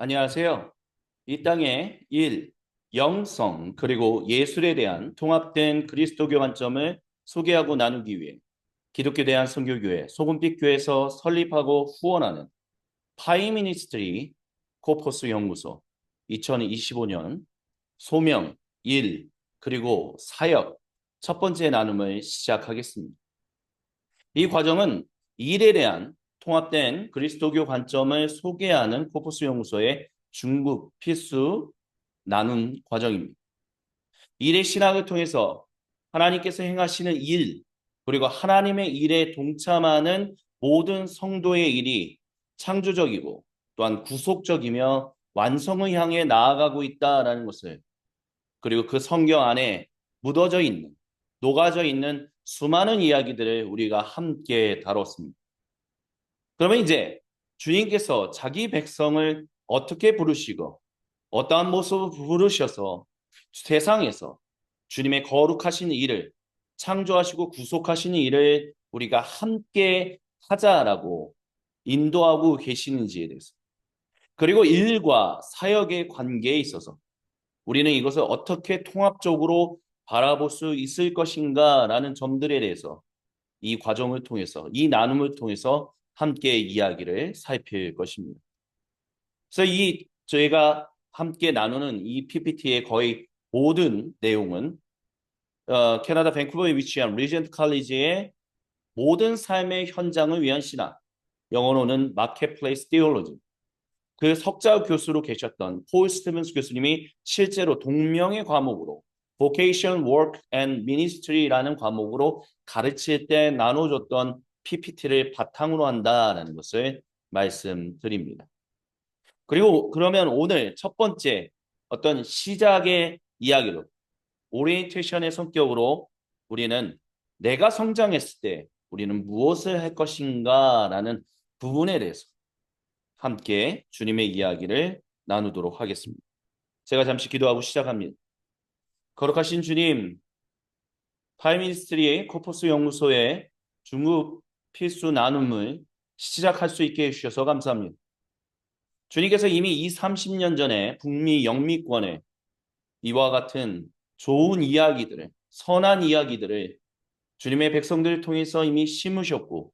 안녕하세요. 이 땅의 일, 영성, 그리고 예술에 대한 통합된 그리스도교 관점을 소개하고 나누기 위해 기독교 대한선교교회 소금빛교회에서 설립하고 후원하는 파이 미니스트리 코퍼스 연구소 2025년 소명, 일, 그리고 사역 첫 번째 나눔을 시작하겠습니다. 이 과정은 일에 대한 통합된 그리스도교 관점을 소개하는 코퍼스 연구소의 중급 필수 나눔 과정입니다. 일의 신학을 통해서 하나님께서 행하시는 일, 그리고 하나님의 일에 동참하는 모든 성도의 일이 창조적이고 또한 구속적이며 완성을 향해 나아가고 있다라는 것을, 그리고 그 성경 안에 묻어져 있는, 녹아져 있는 수많은 이야기들을 우리가 함께 다뤘습니다. 그러면 이제 주님께서 자기 백성을 어떻게 부르시고 어떠한 모습을 부르셔서 세상에서 주님의 거룩하신 일을 창조하시고 구속하시는 일을 우리가 함께 하자라고 인도하고 계시는지에 대해서, 그리고 일과 사역의 관계에 있어서 우리는 이것을 어떻게 통합적으로 바라볼 수 있을 것인가라는 점들에 대해서 이 과정을 통해서, 이 나눔을 통해서 함께 이야기를 살필 것입니다. 그래서 저희가 함께 나누는 이 PPT의 거의 모든 내용은 캐나다 밴쿠버에 위치한 리전트 칼리지의 모든 삶의 현장을 위한 신학, 영어로는 마켓플레이스 티올로지, 그 석자 교수로 계셨던 폴 스티븐스 교수님이 실제로 동명의 과목으로 Vocation, Work and Ministry라는 과목으로 가르칠 때 나눠줬던 PPT를 바탕으로 한다라는 것을 말씀드립니다. 그리고 그러면 오늘 첫 번째 어떤 시작의 이야기로 오리엔테이션의 성격으로 우리는 내가 성장했을 때 우리는 무엇을 할 것인가라는 부분에 대해서 함께 주님의 이야기를 나누도록 하겠습니다. 제가 잠시 기도하고 시작합니다. 거룩하신 주님, 파이미니스트리의 코퍼스 연구소의 중급 필수 나눔을 시작할 수 있게 해주셔서 감사합니다. 주님께서 이미 30년 전에 북미 영미권에 이와 같은 좋은 이야기들을, 선한 이야기들을 주님의 백성들을 통해서 이미 심으셨고,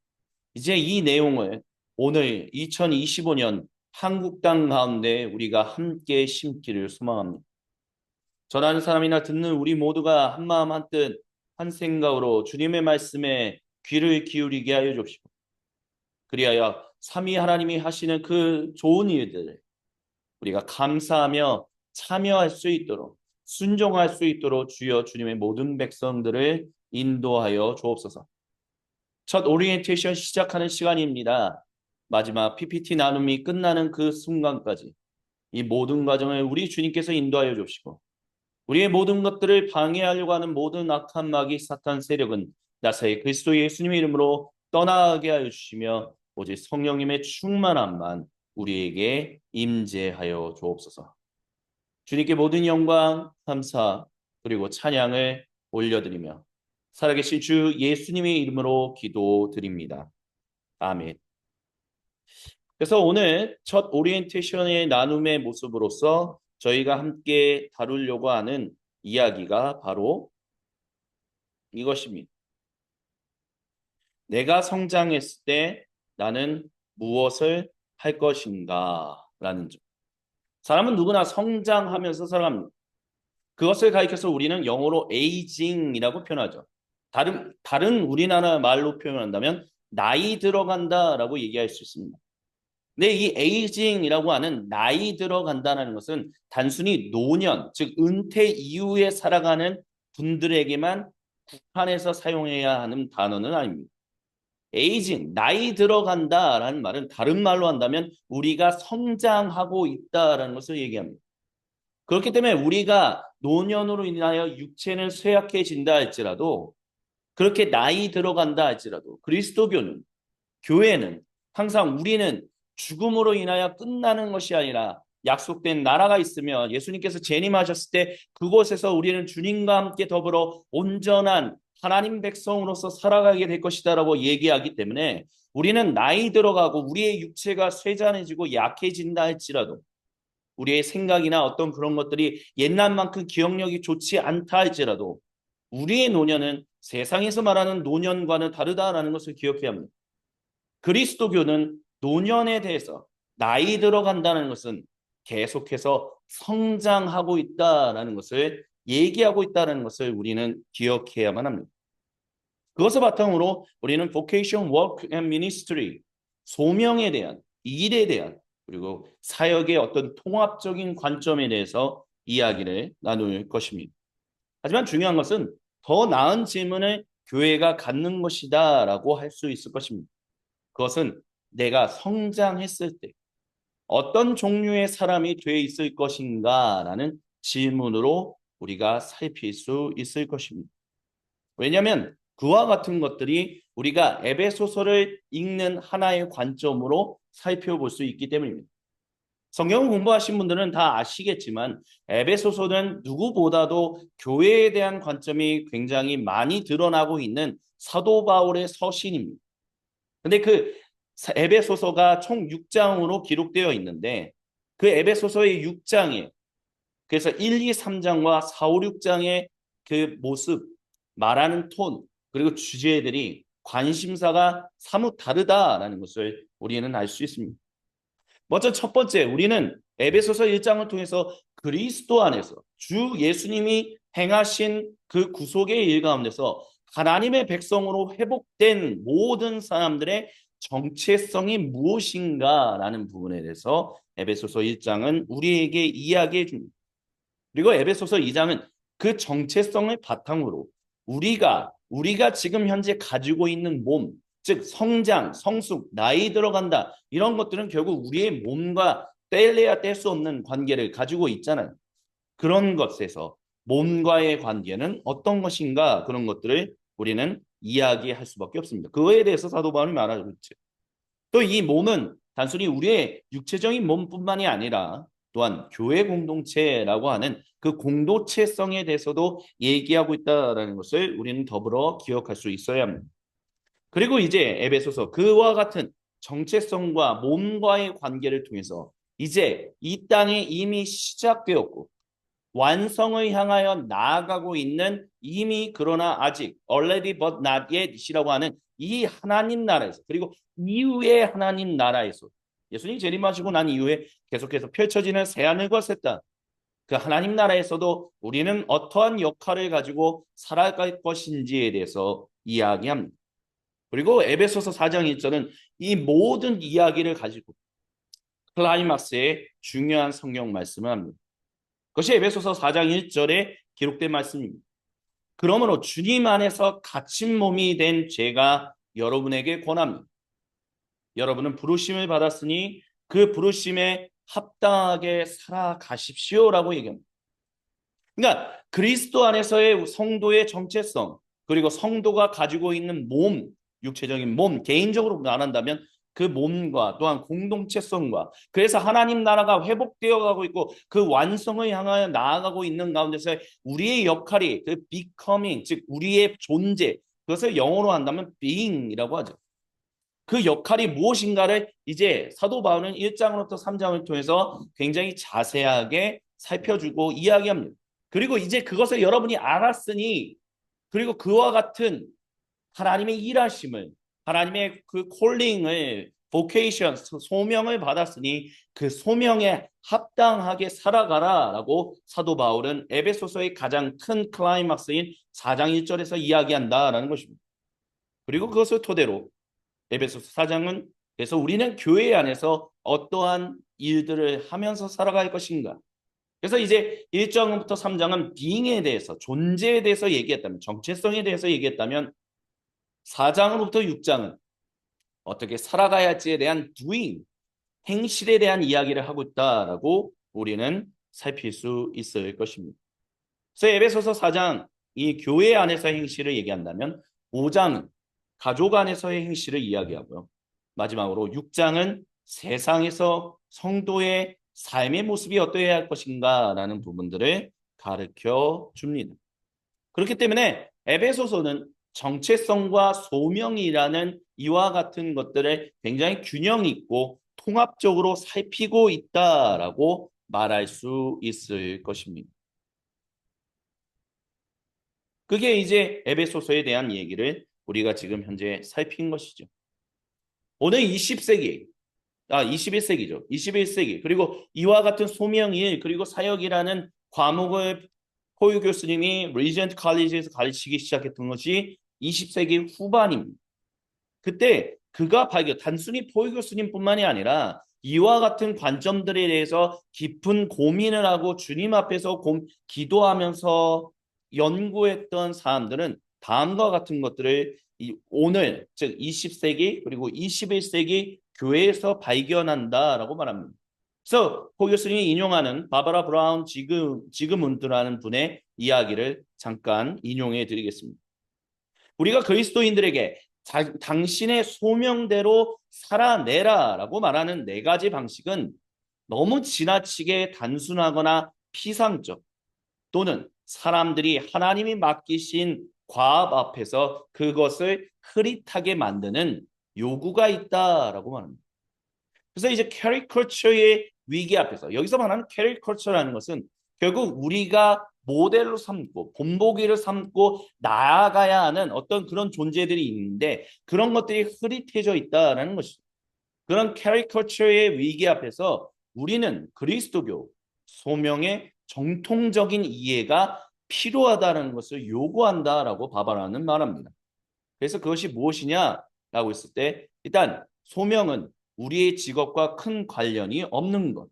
이제 이 내용을 오늘 2025년 한국 땅 가운데 우리가 함께 심기를 소망합니다. 전하는 사람이나 듣는 우리 모두가 한마음 한뜻 한 생각으로 주님의 말씀에 귀를 기울이게 하여 주십시오. 그리하여 삼위 하나님이 하시는 그 좋은 일들을 우리가 감사하며 참여할 수 있도록, 순종할 수 있도록 주여 주님의 모든 백성들을 인도하여 주옵소서. 첫 오리엔테이션 시작하는 시간입니다. 마지막 PPT 나눔이 끝나는 그 순간까지 이 모든 과정을 우리 주님께서 인도하여 주시고, 우리의 모든 것들을 방해하려고 하는 모든 악한 마귀 사탄 세력은 나사의 그리스도 예수님의 이름으로 떠나게 하여 주시며 오직 성령님의 충만함만 우리에게 임재하여 주옵소서. 주님께 모든 영광, 감사, 그리고 찬양을 올려드리며 살아계신 주 예수님의 이름으로 기도드립니다. 아멘. 그래서 오늘 첫 오리엔테이션의 나눔의 모습으로서 저희가 함께 다루려고 하는 이야기가 바로 이것입니다. 내가 성장했을 때 나는 무엇을 할 것인가 라는 점. 사람은 누구나 성장하면서 살아갑니다. 그것을 가리켜서 우리는 영어로 에이징이라고 표현하죠. 다른 우리나라 말로 표현한다면 나이 들어간다라고 얘기할 수 있습니다. 근데 이 에이징이라고 하는 나이 들어간다는 것은 단순히 노년, 즉 은퇴 이후에 살아가는 분들에게만 국한해서 사용해야 하는 단어는 아닙니다. 에이징, 나이 들어간다라는 말은 다른 말로 한다면 우리가 성장하고 있다라는 것을 얘기합니다. 그렇기 때문에 우리가 노년으로 인하여 육체는 쇠약해진다 할지라도, 그렇게 나이 들어간다 할지라도 그리스도교는, 교회는 항상 우리는 죽음으로 인하여 끝나는 것이 아니라 약속된 나라가 있으며 예수님께서 재림하셨을 때 그곳에서 우리는 주님과 함께 더불어 온전한 하나님 백성으로서 살아가게 될 것이다라고 얘기하기 때문에 우리는 나이 들어가고 우리의 육체가 쇠잔해지고 약해진다 할지라도 우리의 생각이나 어떤 그런 것들이 옛날만큼 기억력이 좋지 않다 할지라도 우리의 노년은 세상에서 말하는 노년과는 다르다라는 것을 기억해야 합니다. 그리스도교는 노년에 대해서 나이 들어간다는 것은 계속해서 성장하고 있다라는 것을 얘기하고 있다는 것을 우리는 기억해야만 합니다. 그것을 바탕으로 우리는 vocation, work and ministry, 소명에 대한, 일에 대한, 그리고 사역의 어떤 통합적인 관점에 대해서 이야기를 나눌 것입니다. 하지만 중요한 것은 더 나은 질문을 교회가 갖는 것이다라고 할 수 있을 것입니다. 그것은 내가 성장했을 때 어떤 종류의 사람이 돼 있을 것인가라는 질문으로 우리가 살필 수 있을 것입니다. 왜냐하면 그와 같은 것들이 우리가 에베소서를 읽는 하나의 관점으로 살펴볼 수 있기 때문입니다. 성경 공부하신 분들은 다 아시겠지만 에베소서는 누구보다도 교회에 대한 관점이 굉장히 많이 드러나고 있는 사도 바울의 서신입니다. 근데 그 에베소서가 총 6장으로 기록되어 있는데 그 에베소서의 6장에 그래서 1, 2, 3장과 4, 5, 6장의 그 모습, 말하는 톤, 그리고 주제들이 관심사가 사뭇 다르다라는 것을 우리는 알 수 있습니다. 먼저 첫 번째, 우리는 에베소서 1장을 통해서 그리스도 안에서 주 예수님이 행하신 그 구속의 일 가운데서 하나님의 백성으로 회복된 모든 사람들의 정체성이 무엇인가라는 부분에 대해서 에베소서 1장은 우리에게 이야기해 줍니다. 그리고 에베소서 2장은 그 정체성을 바탕으로 우리가 지금 현재 가지고 있는 몸, 즉 성장, 성숙, 나이 들어간다 이런 것들은 결국 우리의 몸과 뗄래야 뗄 수 없는 관계를 가지고 있잖아요. 그런 것에서 몸과의 관계는 어떤 것인가 그런 것들을 우리는 이야기할 수밖에 없습니다. 그거에 대해서 사도 바울이 말하고 있죠. 또 이 몸은 단순히 우리의 육체적인 몸뿐만이 아니라 또한 교회 공동체라고 하는 그 공동체성에 대해서도 얘기하고 있다는 것을 우리는 더불어 기억할 수 있어야 합니다. 그리고 이제 에베소서 그와 같은 정체성과 몸과의 관계를 통해서 이제 이 땅에 이미 시작되었고 완성을 향하여 나아가고 있는 이미 그러나 아직 already but not yet이라고 하는 이 하나님 나라에서 그리고 이후의 하나님 나라에서 예수님 재림하시고 난 이후에 계속해서 펼쳐지는 새하늘과 새 땅 그 하나님 나라에서도 우리는 어떠한 역할을 가지고 살아갈 것인지에 대해서 이야기합니다. 그리고 에베소서 4장 1절은 이 모든 이야기를 가지고 클라이막스의 중요한 성경 말씀을 합니다. 그것이 에베소서 4장 1절에 기록된 말씀입니다. 그러므로 주님 안에서 갇힌 몸이 된 제가 여러분에게 권합니다. 여러분은 부르심을 받았으니 그 부르심에 합당하게 살아가십시오라고 얘기합니다. 그러니까 그리스도 안에서의 성도의 정체성 그리고 성도가 가지고 있는 몸, 육체적인 몸, 개인적으로 말한다면 그 몸과 또한 공동체성과 그래서 하나님 나라가 회복되어 가고 있고 그 완성을 향하여 나아가고 있는 가운데서 우리의 역할이 그 becoming 즉 우리의 존재 그것을 영어로 한다면 being이라고 하죠. 그 역할이 무엇인가를 이제 사도 바울은 1장으로부터 3장을 통해서 굉장히 자세하게 살펴주고 이야기합니다. 그리고 이제 그것을 여러분이 알았으니 그리고 그와 같은 하나님의 일하심을 하나님의 그 콜링을 vocation 소명을 받았으니 그 소명에 합당하게 살아가라라고 사도 바울은 에베소서의 가장 큰 클라이막스인 4장 1절에서 이야기한다라는 것입니다. 그리고 그것을 토대로 에베소서 4장은 그래서 우리는 교회 안에서 어떠한 일들을 하면서 살아갈 것인가. 그래서 이제 1장부터 3장은 being에 대해서 존재에 대해서 얘기했다면 정체성에 대해서 얘기했다면 4장으로부터 6장은 어떻게 살아가야 할지에 대한 doing, 행실에 대한 이야기를 하고 있다라고 우리는 살필 수 있을 것입니다. 그래서 에베소서 4장 이 교회 안에서의 행실을 얘기한다면 5장은 가족 안에서의 행실을 이야기하고요. 마지막으로 6장은 세상에서 성도의 삶의 모습이 어떠해야 할 것인가라는 부분들을 가르쳐 줍니다. 그렇기 때문에 에베소서는 정체성과 소명이라는 이와 같은 것들을 굉장히 균형 있고 통합적으로 살피고 있다라고 말할 수 있을 것입니다. 그게 이제 에베소서에 대한 얘기를 우리가 지금 현재 살핀 것이죠. 오늘 20세기, 21세기죠. 21세기. 그리고 이와 같은 소명일, 그리고 사역이라는 과목을 포유 교수님이 리전트 칼리지에서 가르치기 시작했던 것이 20세기 후반입니다. 그때 그가 발견, 단순히 포유 교수님뿐만이 아니라 이와 같은 관점들에 대해서 깊은 고민을 하고 주님 앞에서 기도하면서 연구했던 사람들은 다음과 같은 것들을 오늘, 즉 20세기 그리고 21세기 교회에서 발견한다라고 말합니다. 그래서 포 교수님이 인용하는 바바라 브라운 지그문드라는 분의 이야기를 잠깐 인용해 드리겠습니다. 우리가 그리스도인들에게 당신의 소명대로 살아내라라고 말하는 네 가지 방식은 너무 지나치게 단순하거나 피상적, 또는 사람들이 하나님이 맡기신 과업 앞에서 그것을 흐릿하게 만드는 요구가 있다라고 말합니다. 그래서 이제 캐리커처의 위기 앞에서, 여기서 말하는 캐리커처라는 것은 결국 우리가 모델로 삼고 본보기를 삼고 나아가야 하는 어떤 그런 존재들이 있는데 그런 것들이 흐릿해져 있다라는 것이죠. 그런 캐리커처의 위기 앞에서 우리는 그리스도교 소명의 정통적인 이해가 필요하다는 것을 요구한다라고 바바라는 말합니다. 그래서 그것이 무엇이냐라고 했을 때 일단 소명은 우리의 직업과 큰 관련이 없는 것.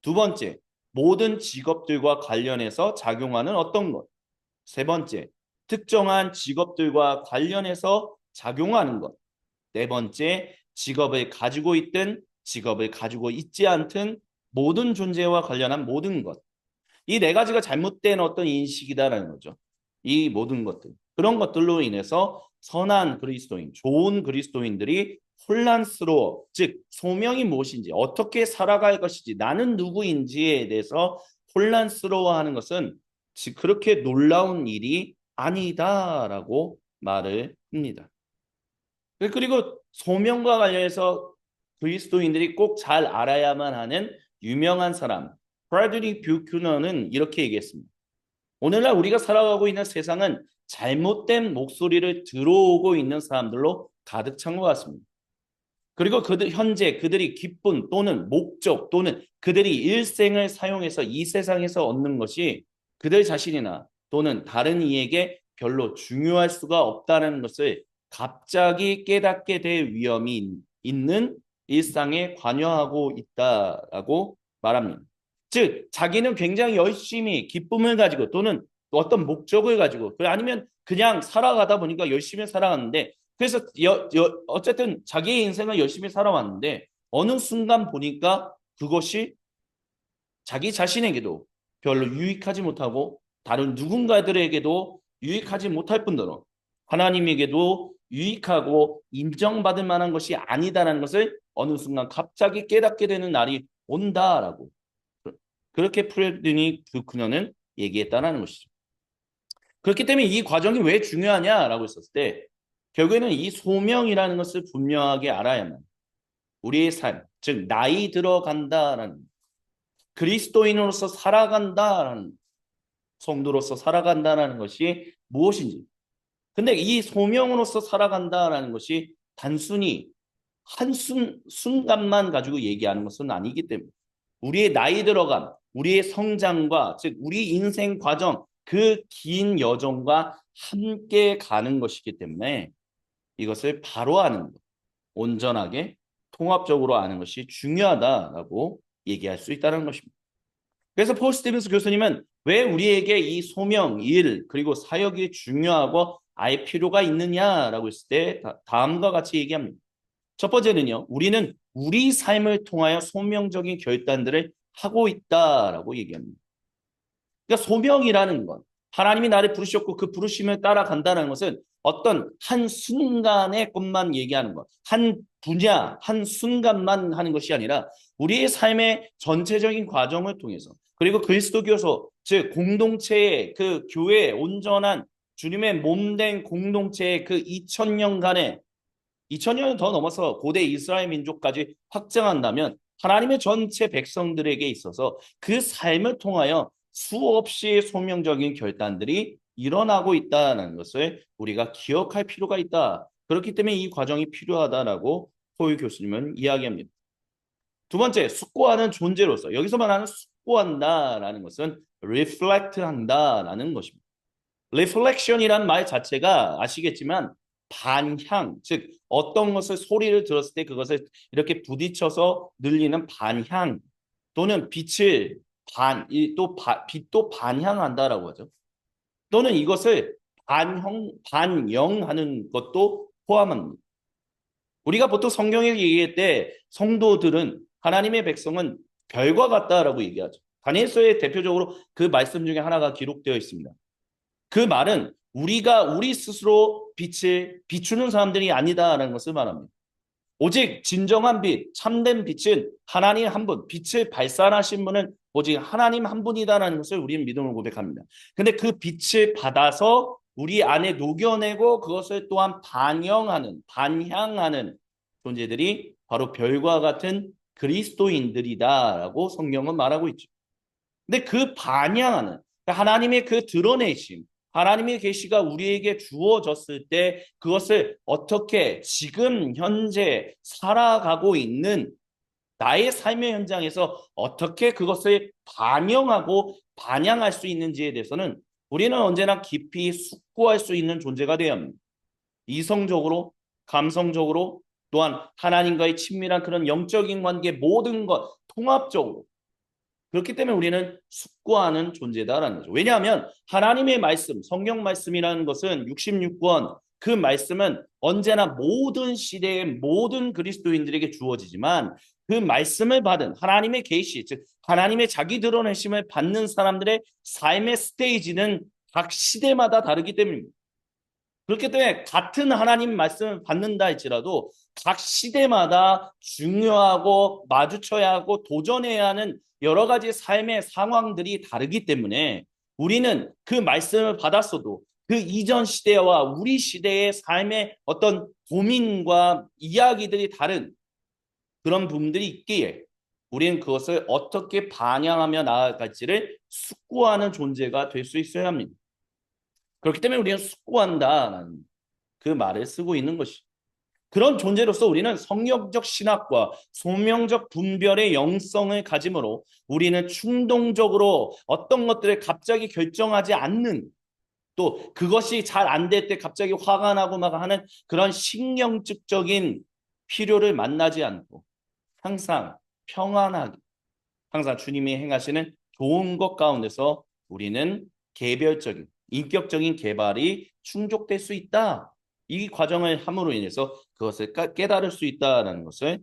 두 번째, 모든 직업들과 관련해서 작용하는 어떤 것. 세 번째, 특정한 직업들과 관련해서 작용하는 것. 네 번째, 직업을 가지고 있든 직업을 가지고 있지 않든 모든 존재와 관련한 모든 것. 이 네 가지가 잘못된 어떤 인식이다라는 거죠. 이 모든 것들. 그런 것들로 인해서 선한 그리스도인, 좋은 그리스도인들이 혼란스러워, 즉 소명이 무엇인지, 어떻게 살아갈 것인지, 나는 누구인지에 대해서 혼란스러워하는 것은 그렇게 놀라운 일이 아니다라고 말을 합니다. 그리고 소명과 관련해서 그리스도인들이 꼭 잘 알아야만 하는 유명한 사람, 브래들리 뷰큐너는 이렇게 얘기했습니다. 오늘날 우리가 살아가고 있는 세상은 잘못된 목소리를 들어오고 있는 사람들로 가득 찬 것 같습니다. 그리고 현재 그들이 기쁨 또는 목적 또는 그들이 일생을 사용해서 이 세상에서 얻는 것이 그들 자신이나 또는 다른 이에게 별로 중요할 수가 없다는 것을 갑자기 깨닫게 될 위험이 있는 일상에 관여하고 있다라고 말합니다. 즉 자기는 굉장히 열심히 기쁨을 가지고 또는 어떤 목적을 가지고 아니면 그냥 살아가다 보니까 열심히 살아갔는데 그래서 어쨌든 자기의 인생을 열심히 살아왔는데 어느 순간 보니까 그것이 자기 자신에게도 별로 유익하지 못하고 다른 누군가들에게도 유익하지 못할 뿐더러 하나님에게도 유익하고 인정받을 만한 것이 아니다라는 것을 어느 순간 갑자기 깨닫게 되는 날이 온다라고 그렇게 프레드니 그녀는 얘기했다는 것이죠. 그렇기 때문에 이 과정이 왜 중요하냐라고 했었을 때 결국에는 이 소명이라는 것을 분명하게 알아야만 우리의 삶, 즉 나이 들어간다라는 그리스도인으로서 살아간다라는 성도로서 살아간다라는 것이 무엇인지. 근데 이 소명으로서 살아간다라는 것이 단순히 한 순간만 가지고 얘기하는 것은 아니기 때문에 우리의 나이 들어감, 우리의 성장과 즉 우리 인생 과정 그 긴 여정과 함께 가는 것이기 때문에 이것을 바로 아는 것, 온전하게 통합적으로 아는 것이 중요하다라고 얘기할 수 있다는 것입니다. 그래서 폴 스티븐스 교수님은 왜 우리에게 이 소명, 일, 그리고 사역이 중요하고 알 필요가 있느냐라고 했을 때 다음과 같이 얘기합니다. 첫 번째는요, 우리는 우리 삶을 통하여 소명적인 결단들을 하고 있다라고 얘기합니다. 그러니까 소명이라는 것, 하나님이 나를 부르셨고 그 부르심을 따라간다는 것은 어떤 한 순간의 것만 얘기하는 것, 한 분야, 한 순간만 하는 것이 아니라 우리의 삶의 전체적인 과정을 통해서 그리고 그리스도교서, 즉 공동체의 그 교회의 온전한 주님의 몸된 공동체의 그 2000년간의 2000년은 더 넘어서 고대 이스라엘 민족까지 확장한다면 하나님의 전체 백성들에게 있어서 그 삶을 통하여 수없이 소명적인 결단들이 일어나고 있다는 것을 우리가 기억할 필요가 있다. 그렇기 때문에 이 과정이 필요하다라고 포유 교수님은 이야기합니다. 두 번째, 숙고하는 존재로서 여기서 말하는 숙고한다라는 것은 reflect 한다라는 것입니다. reflection이라는 말 자체가 아시겠지만 반향, 즉 어떤 것을 소리를 들었을 때 그것을 이렇게 부딪혀서 늘리는 반향 또는 빛을 빛도 반향한다라고 하죠. 또는 이것을 반영하는 것도 포함합니다. 우리가 보통 성경에 얘기할 때 성도들은 하나님의 백성은 별과 같다라고 얘기하죠. 다니엘서에 대표적으로 그 말씀 중에 하나가 기록되어 있습니다. 그 말은 우리가 우리 스스로 빛을 비추는 사람들이 아니다라는 것을 말합니다. 오직 진정한 빛, 참된 빛은 하나님 한 분, 빛을 발산하신 분은 오직 하나님 한 분이다라는 것을 우리는 믿음으로 고백합니다. 근데 그 빛을 받아서 우리 안에 녹여내고 그것을 또한 반향하는 존재들이 바로 별과 같은 그리스도인들이다라고 성경은 말하고 있죠. 근데 그 반향하는 하나님의 그 드러내심, 하나님의 계시가 우리에게 주어졌을 때 그것을 어떻게 지금 현재 살아가고 있는 나의 삶의 현장에서 어떻게 그것을 반영하고 반향할 수 있는지에 대해서는 우리는 언제나 깊이 숙고할 수 있는 존재가 되어야 합니다. 이성적으로, 감성적으로, 또한 하나님과의 친밀한 그런 영적인 관계 모든 것 통합적으로 그렇기 때문에 우리는 숙고하는 존재다라는 거죠. 왜냐하면 하나님의 말씀, 성경 말씀이라는 것은 66권 그 말씀은 언제나 모든 시대의 모든 그리스도인들에게 주어지지만 그 말씀을 받은 하나님의 계시, 즉 하나님의 자기 드러내심을 받는 사람들의 삶의 스테이지는 각 시대마다 다르기 때문입니다. 그렇기 때문에 같은 하나님 말씀을 받는다 할지라도 각 시대마다 중요하고 마주쳐야 하고 도전해야 하는 여러 가지 삶의 상황들이 다르기 때문에 우리는 그 말씀을 받았어도 그 이전 시대와 우리 시대의 삶의 어떤 고민과 이야기들이 다른 그런 부분들이 있기에 우리는 그것을 어떻게 반영하며 나아갈지를 숙고하는 존재가 될 수 있어야 합니다. 그렇기 때문에 우리는 숙고한다라는 그 말을 쓰고 있는 것이. 그런 존재로서 우리는 성경적 신학과 소명적 분별의 영성을 가짐으로 우리는 충동적으로 어떤 것들을 갑자기 결정하지 않는 또 그것이 잘 안 될 때 갑자기 화가 나고 막 하는 그런 신경증적인 필요를 만나지 않고 항상 평안하게 항상 주님이 행하시는 좋은 것 가운데서 우리는 개별적인 인격적인 개발이 충족될 수 있다. 이 과정을 함으로 인해서 그것을 깨달을 수 있다는 것을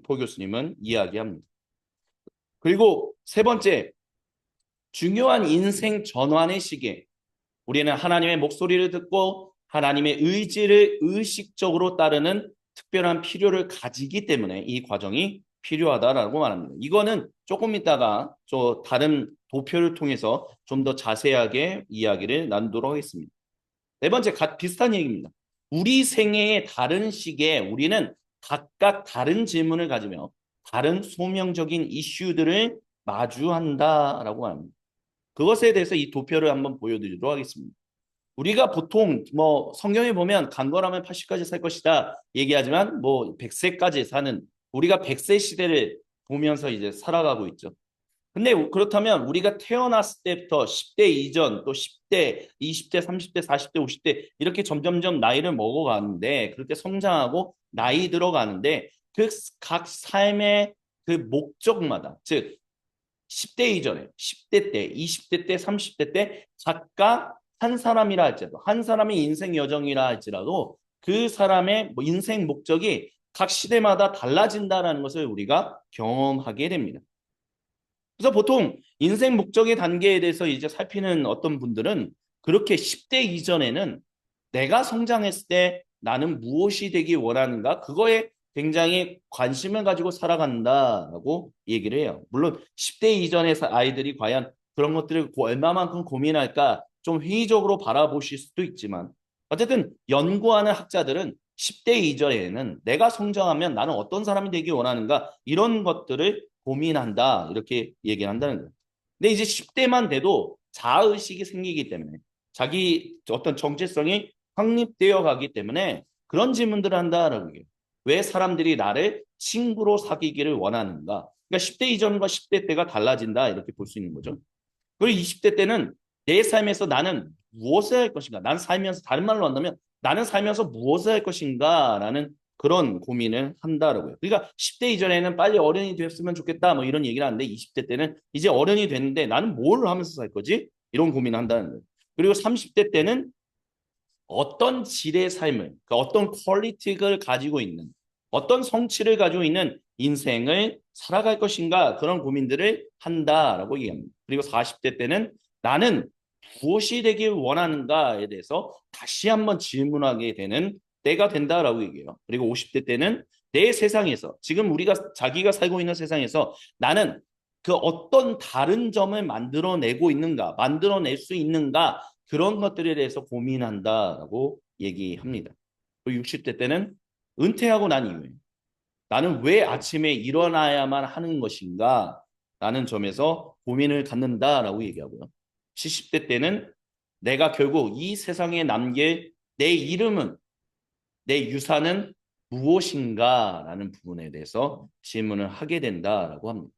포 교수님은 이야기합니다. 그리고 세 번째, 중요한 인생 전환의 시기에 우리는 하나님의 목소리를 듣고 하나님의 의지를 의식적으로 따르는 특별한 필요를 가지기 때문에 이 과정이 필요하다라고 말합니다. 이거는 조금 있다가 또 다른 도표를 통해서 좀 더 자세하게 이야기를 나누도록 하겠습니다. 네 번째, 비슷한 얘기입니다. 우리 생애의 다른 시기에 우리는 각각 다른 질문을 가지며 다른 소명적인 이슈들을 마주한다라고 합니다. 그것에 대해서 이 도표를 한번 보여드리도록 하겠습니다. 우리가 보통 뭐 성경에 보면 강건하면 80까지 살 것이다 얘기하지만 뭐 100세까지 사는 우리가 100세 시대를 보면서 이제 살아가고 있죠. 근데 그렇다면 우리가 태어났을 때부터 10대 이전 또 10대, 20대, 30대, 40대, 50대 이렇게 점점점 나이를 먹어가는데 그렇게 성장하고 나이 들어가는데 그 각 삶의 그 목적마다 즉 10대 이전에 10대 때, 20대 때, 30대 때 각각 한 사람이라 할지라도 한 사람의 인생 여정이라 할지라도 그 사람의 인생 목적이 각 시대마다 달라진다는 것을 우리가 경험하게 됩니다. 그래서 보통 인생 목적의 단계에 대해서 이제 살피는 어떤 분들은 그렇게 10대 이전에는 내가 성장했을 때 나는 무엇이 되기 원하는가? 그거에 굉장히 관심을 가지고 살아간다라고 얘기를 해요. 물론 10대 이전의 아이들이 과연 그런 것들을 얼마만큼 고민할까 좀 회의적으로 바라보실 수도 있지만 어쨌든 연구하는 학자들은 10대 이전에는 내가 성장하면 나는 어떤 사람이 되기 원하는가 이런 것들을 고민한다 이렇게 얘기를 한다는 거예요. 근데 이제 10대만 돼도 자아의식이 생기기 때문에 자기 어떤 정체성이 확립되어 가기 때문에 그런 질문들을 한다라는 게 왜 사람들이 나를 친구로 사귀기를 원하는가? 그러니까 10대 이전과 10대 때가 달라진다 이렇게 볼 수 있는 거죠. 그리고 20대 때는 내 삶에서 나는 무엇을 할 것인가? 나는 살면서 다른 말로 한다면 나는 살면서 무엇을 할 것인가라는 그런 고민을 한다라고요. 그러니까 10대 이전에는 빨리 어른이 됐으면 좋겠다 뭐 이런 얘기를 하는데 20대 때는 이제 어른이 됐는데 나는 뭘 하면서 살 거지? 이런 고민을 한다는 거예요. 그리고 30대 때는 어떤 질의 삶을, 그 어떤 퀄리티를 가지고 있는, 어떤 성취를 가지고 있는 인생을 살아갈 것인가 그런 고민들을 한다라고 얘기합니다. 그리고 40대 때는 나는 무엇이 되길 원하는가에 대해서 다시 한번 질문하게 되는 때가 된다라고 얘기해요. 그리고 50대 때는 내 세상에서 지금 우리가 자기가 살고 있는 세상에서 나는 그 어떤 다른 점을 만들어내고 있는가, 만들어낼 수 있는가 그런 것들에 대해서 고민한다라고 얘기합니다. 그리고 60대 때는 은퇴하고 난 이후에 나는 왜 아침에 일어나야만 하는 것인가? 라는 점에서 고민을 갖는다라고 얘기하고요. 70대 때는 내가 결국 이 세상에 남길 내 이름은, 내 유산은 무엇인가? 라는 부분에 대해서 질문을 하게 된다라고 합니다.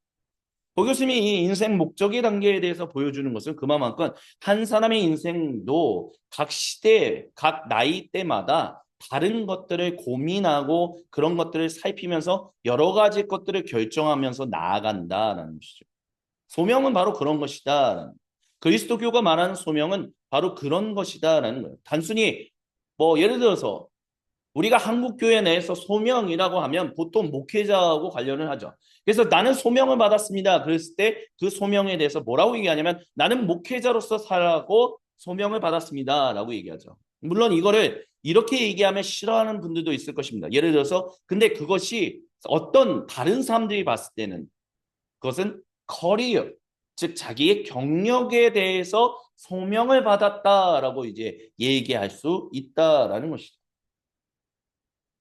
고 교수님이 이 인생 목적의 단계에 대해서 보여주는 것은 그만큼 한 사람의 인생도 각 시대, 각 나이 때마다 다른 것들을 고민하고 그런 것들을 살피면서 여러 가지 것들을 결정하면서 나아간다라는 것이죠. 소명은 바로 그런 것이다. 그리스도교가 말하는 소명은 바로 그런 것이다라는 거예요. 단순히 뭐 예를 들어서 우리가 한국 교회 내에서 소명이라고 하면 보통 목회자하고 관련을 하죠. 그래서 나는 소명을 받았습니다. 그랬을 때 그 소명에 대해서 뭐라고 얘기하냐면 나는 목회자로서 살라고 소명을 받았습니다라고 얘기하죠. 물론 이거를 이렇게 얘기하면 싫어하는 분들도 있을 것입니다. 예를 들어서 근데 그것이 어떤 다른 사람들이 봤을 때는 그것은 커리어, 즉 자기의 경력에 대해서 소명을 받았다라고 이제 얘기할 수 있다라는 것이죠.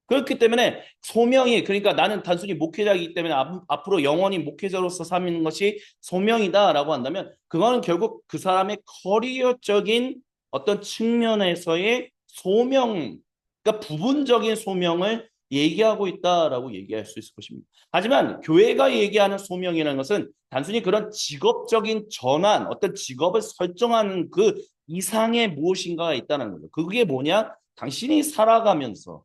그렇기 때문에 소명이 그러니까 나는 단순히 목회자이기 때문에 앞으로 영원히 목회자로서 사는 것이 소명이다라고 한다면 그거는 결국 그 사람의 커리어적인 어떤 측면에서의 소명, 그러니까 부분적인 소명을 얘기하고 있다라고 얘기할 수 있을 것입니다. 하지만 교회가 얘기하는 소명이라는 것은 단순히 그런 직업적인 전환, 어떤 직업을 설정하는 그 이상의 무엇인가가 있다는 거죠. 그게 뭐냐? 당신이 살아가면서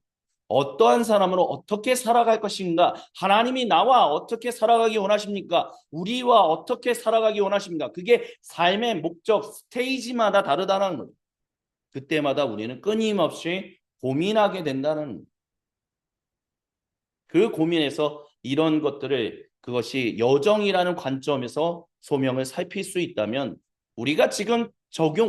어떠한 사람으로 어떻게 살아갈 것인가? 하나님이 나와 어떻게 살아가기 원하십니까? 우리와 어떻게 살아가기 원하십니까? 그게 삶의 목적, 스테이지마다 다르다는 거죠. 그때마다 우리는 끊임없이 고민하게 된다는 그 고민에서 이런 것들을 그것이 여정이라는 관점에서 소명을 살필 수 있다면 우리가 지금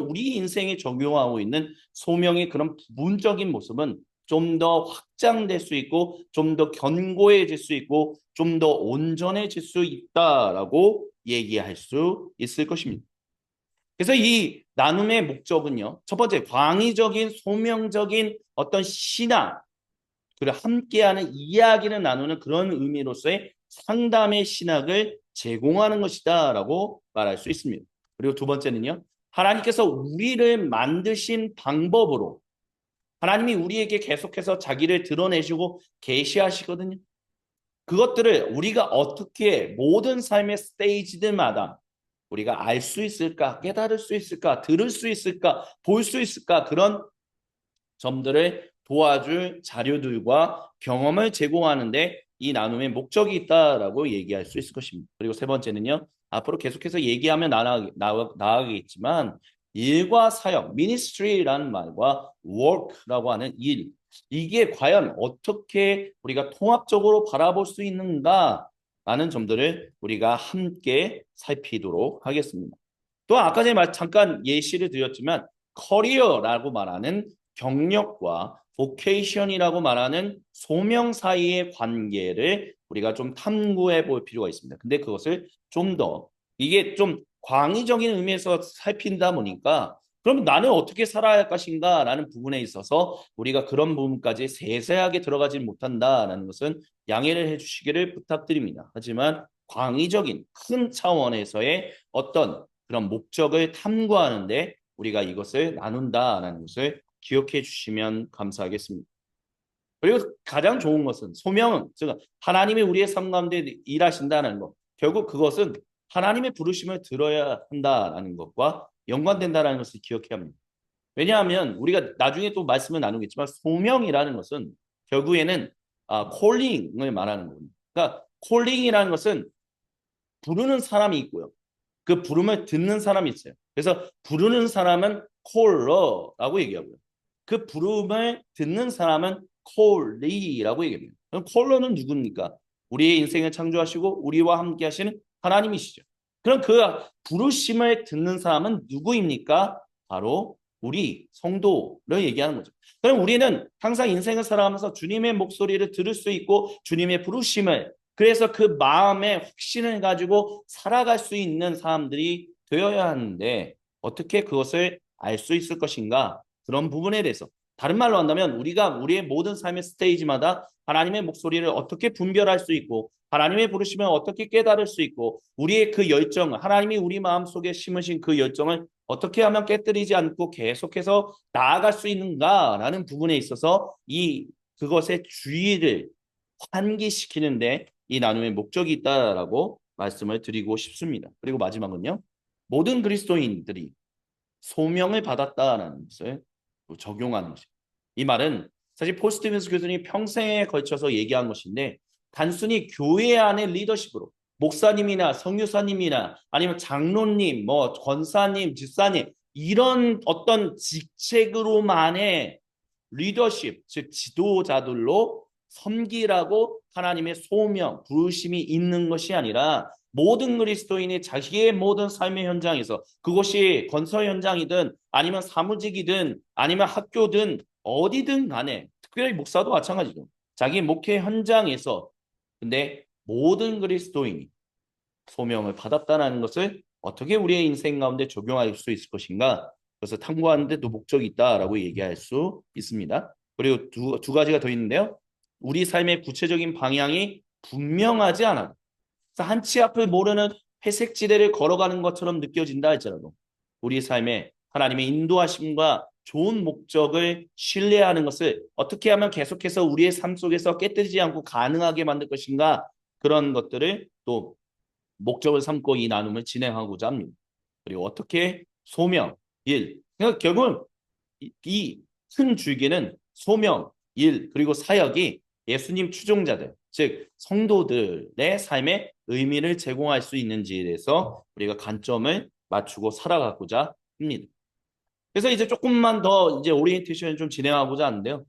우리 인생에 적용하고 있는 소명의 그런 부분적인 모습은 좀 더 확장될 수 있고 좀 더 견고해질 수 있고 좀 더 온전해질 수 있다라고 얘기할 수 있을 것입니다. 그래서 이 나눔의 목적은요. 첫 번째 광의적인 소명적인 어떤 신앙 그리고 함께하는 이야기를 나누는 그런 의미로서의 상담의 신학을 제공하는 것이다라고 말할 수 있습니다. 그리고 두 번째는요. 하나님께서 우리를 만드신 방법으로 하나님이 우리에게 계속해서 자기를 드러내시고 계시하시거든요. 그것들을 우리가 어떻게 모든 삶의 스테이지들마다 우리가 알 수 있을까, 깨달을 수 있을까, 들을 수 있을까, 볼 수 있을까 그런 점들을 도와줄 자료들과 경험을 제공하는데 이 나눔의 목적이 있다라고 얘기할 수 있을 것입니다. 그리고 세 번째는요. 앞으로 계속해서 얘기하면 나아가겠지만 일과 사역, ministry라는 말과 work라고 하는 일 이게 과연 어떻게 우리가 통합적으로 바라볼 수 있는가라는 점들을 우리가 함께 살피도록 하겠습니다. 또 아까 전에 잠깐 예시를 드렸지만 커리어라고 말하는 경력과 vocation이라고 말하는 소명 사이의 관계를 우리가 좀 탐구해 볼 필요가 있습니다. 근데 그것을 좀 더 이게 좀 광의적인 의미에서 살핀다 보니까 그럼 나는 어떻게 살아야 할 것인가라는 부분에 있어서 우리가 그런 부분까지 세세하게 들어가지 못한다라는 것은 양해를 해주시기를 부탁드립니다. 하지만 광의적인 큰 차원에서의 어떤 그런 목적을 탐구하는데 우리가 이것을 나눈다라는 것을 기억해 주시면 감사하겠습니다. 그리고 가장 좋은 것은 소명은 즉 하나님이 우리의 삶 가운데 일하신다는 것. 결국 그것은 하나님의 부르심을 들어야 한다라는 것과 연관된다라는 것을 기억해야 합니다. 왜냐하면 우리가 나중에 또 말씀을 나누겠지만 소명이라는 것은 결국에는 콜링을 말하는 겁니다. 그러니까 콜링이라는 것은 부르는 사람이 있고요. 그 부름을 듣는 사람이 있어요. 그래서 부르는 사람은 콜러라고 얘기하고요. 그 부름을 듣는 사람은 콜리라고 얘기합니다. 그럼 콜러는 누굽니까? 우리의 인생을 창조하시고 우리와 함께 하시는 하나님이시죠. 그럼 그 부르심을 듣는 사람은 누구입니까? 바로 우리 성도를 얘기하는 거죠. 그럼 우리는 항상 인생을 살아가면서 주님의 목소리를 들을 수 있고 주님의 부르심을 그래서 그 마음의 확신을 가지고 살아갈 수 있는 사람들이 되어야 하는데 어떻게 그것을 알 수 있을 것인가? 그런 부분에 대해서 다른 말로 한다면 우리가 우리의 모든 삶의 스테이지마다 하나님의 목소리를 어떻게 분별할 수 있고 하나님의 부르심을 어떻게 깨달을 수 있고 우리의 그 열정, 하나님이 우리 마음속에 심으신 그 열정을 어떻게 하면 깨뜨리지 않고 계속해서 나아갈 수 있는가라는 부분에 있어서 이 그것의 주의를 환기시키는데 이 나눔의 목적이 있다라고 말씀을 드리고 싶습니다. 그리고 마지막은요. 모든 그리스도인들이 소명을 받았다라는 것을 적용하는 것입니다. 이 말은 사실 폴 스티븐스 교수님이 평생에 걸쳐서 얘기한 것인데 단순히 교회 안의 리더십으로 목사님이나 성유사님이나 아니면 장로님, 뭐 권사님, 집사님 이런 어떤 직책으로만의 리더십, 즉 지도자들로 섬기라고 하나님의 소명, 부르심이 있는 것이 아니라 모든 그리스도인이 자기의 모든 삶의 현장에서 그것이 건설 현장이든 아니면 사무직이든 아니면 학교든 어디든 간에 특별히 목사도 마찬가지죠. 자기 목회 현장에서 근데 모든 그리스도인이 소명을 받았다는 것을 어떻게 우리의 인생 가운데 적용할 수 있을 것인가? 그래서 탐구하는 데도 목적이 있다라고 얘기할 수 있습니다. 그리고 두 가지가 더 있는데요. 우리 삶의 구체적인 방향이 분명하지 않아. 한 치 앞을 모르는 회색 지대를 걸어가는 것처럼 느껴진다 할지라도 우리 삶에 하나님의 인도하심과 좋은 목적을 신뢰하는 것을 어떻게 하면 계속해서 우리의 삶 속에서 깨뜨리지 않고 가능하게 만들 것인가 그런 것들을 또 목적을 삼고 이 나눔을 진행하고자 합니다. 그리고 어떻게 소명, 일. 그러니까 결국은 이 큰 줄기는 소명, 일, 그리고 사역이 예수님 추종자들, 즉 성도들의 삶에 의미를 제공할 수 있는지에 대해서 우리가 관점을 맞추고 살아가고자 합니다. 그래서 이제 조금만 더 이제 오리엔테이션을 좀 진행하고자 하는데요.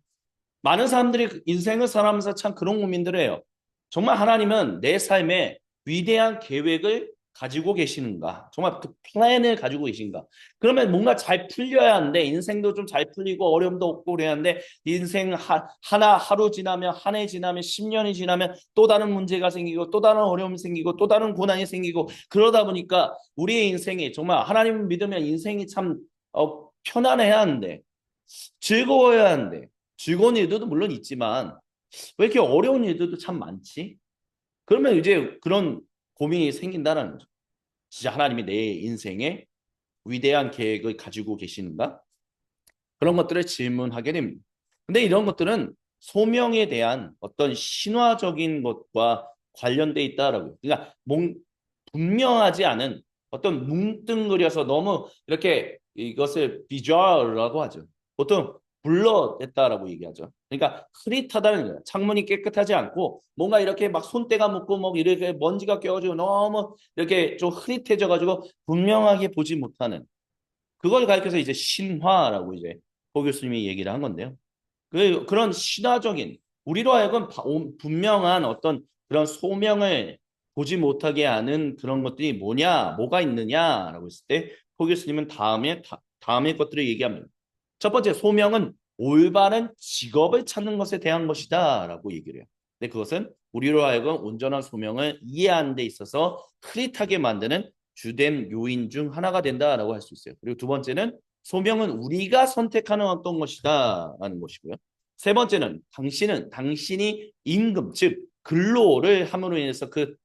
많은 사람들이 인생을 살아가면서 참 그런 고민들을 해요. 정말 하나님은 내 삶에 위대한 계획을 가지고 계시는가? 정말 그 플랜을 가지고 계신가? 그러면 뭔가 잘 풀려야 하는데 인생도 좀 잘 풀리고 어려움도 없고 그래야 하는데 인생 하루 지나면 한 해 지나면 10년이 지나면 또 다른 문제가 생기고 또 다른 어려움이 생기고 또 다른 고난이 생기고 그러다 보니까 우리의 인생이 정말 하나님을 믿으면 인생이 참 편안해야 하는데 즐거워야 하는데 즐거운 일들도 물론 있지만 왜 이렇게 어려운 일들도 참 많지? 그러면 이제 그런 고민이 생긴다는 거죠. 진짜 하나님이 내 인생에 위대한 계획을 가지고 계시는가? 그런 것들을 질문하게 됩니다. 근데 이런 것들은 소명에 대한 어떤 신화적인 것과 관련돼 있다라고요. 그러니까 분명하지 않은 어떤 뭉뚱그려서 너무 이렇게 이것을 비주얼이라고 하죠. 보통 블러냈다라고 얘기하죠. 그러니까 흐릿하다는 거예요. 창문이 깨끗하지 않고 뭔가 이렇게 막 손때가 묻고 뭐 이렇게 먼지가 껴가지고 너무 이렇게 좀 흐릿해져가지고 분명하게 보지 못하는 그걸 가리켜서 이제 신화라고 이제 고 교수님이 얘기를 한 건데요. 그런 신화적인 우리로 하여금 분명한 어떤 그런 소명을 보지 못하게 하는 그런 것들이 뭐가 있느냐라고 했을 때 고 교수님은 다음의 것들을 얘기합니다. 첫 번째 소명은 올바른 직업을 찾는 것에 대한 것이다라고 얘기를 해요. 근데 그것은 우리로 하여금 온전한 소명을 이해하는 데 있어서 흐릿하게 만드는 주된 요인 중 하나가 된다라고 할 수 있어요. 그리고 두 번째는 소명은 우리가 선택하는 어떤 것이다라는 것이고요. 세 번째는 당신이 임금, 즉 근로를 함으로 인해서 그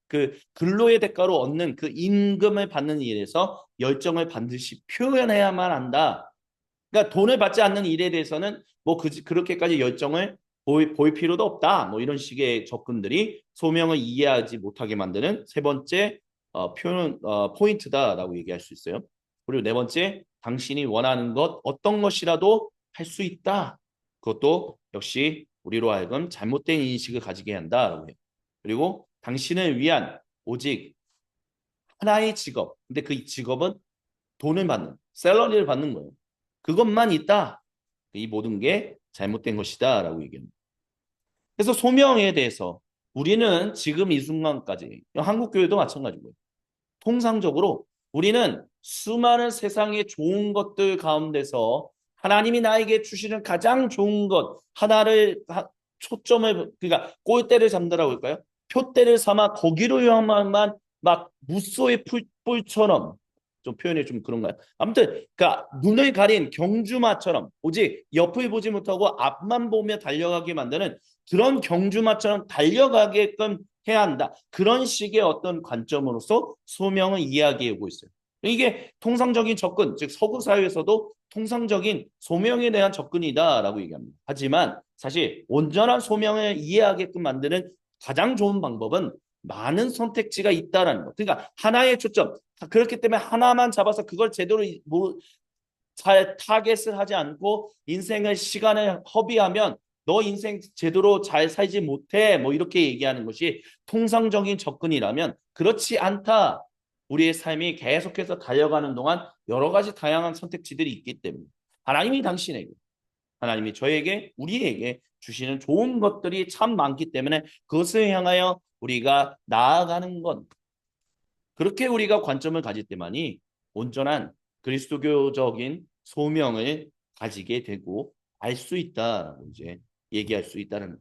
근로의 대가로 얻는 그 임금을 받는 일에서 열정을 반드시 표현해야만 한다. 그러니까 돈을 받지 않는 일에 대해서는 뭐 그렇게까지 열정을 보일 필요도 없다. 뭐 이런 식의 접근들이 소명을 이해하지 못하게 만드는 세 번째 포인트다라고 얘기할 수 있어요. 그리고 네 번째, 당신이 원하는 것 어떤 것이라도 할 수 있다. 그것도 역시 우리로 하여금 잘못된 인식을 가지게 한다라고 해요. 그리고 당신을 위한 오직 하나의 직업. 근데 그 직업은 돈을 받는, 샐러리를 받는 거예요. 그것만 있다. 이 모든 게 잘못된 것이다라고 얘기합니다. 그래서 소명에 대해서 우리는 지금 이 순간까지 한국 교회도 마찬가지고요. 통상적으로 우리는 수많은 세상의 좋은 것들 가운데서 하나님이 나에게 주시는 가장 좋은 것 하나를 초점을 그러니까 골대를 잡는다라고 할까요? 표대를 삼아 거기로 향한만 막 무소의 뿔처럼 좀 표현이 좀 그런가요? 아무튼 그러니까 눈을 가린 경주마처럼 오직 옆을 보지 못하고 앞만 보며 달려가게 만드는 그런 경주마처럼 달려가게끔 해야 한다. 그런 식의 어떤 관점으로서 소명을 이야기해 오고 있어요. 이게 통상적인 접근, 즉 서구 사회에서도 통상적인 소명에 대한 접근이다라고 얘기합니다. 하지만 사실 온전한 소명을 이해하게끔 만드는 가장 좋은 방법은 많은 선택지가 있다라는 것. 그러니까 하나의 초점. 그렇기 때문에 하나만 잡아서 그걸 제대로 잘 타겟을 하지 않고 인생의 시간을 허비하면 너 인생 제대로 잘 살지 못해. 뭐 이렇게 얘기하는 것이 통상적인 접근이라면 그렇지 않다. 우리의 삶이 계속해서 달려가는 동안 여러 가지 다양한 선택지들이 있기 때문에 하나님이 당신에게, 하나님이 저에게, 우리에게 주시는 좋은 것들이 참 많기 때문에 그것을 향하여 우리가 나아가는 것. 그렇게 우리가 관점을 가질 때만이 온전한 그리스도교적인 소명을 가지게 되고 알 수 있다라고 이제 얘기할 수 있다는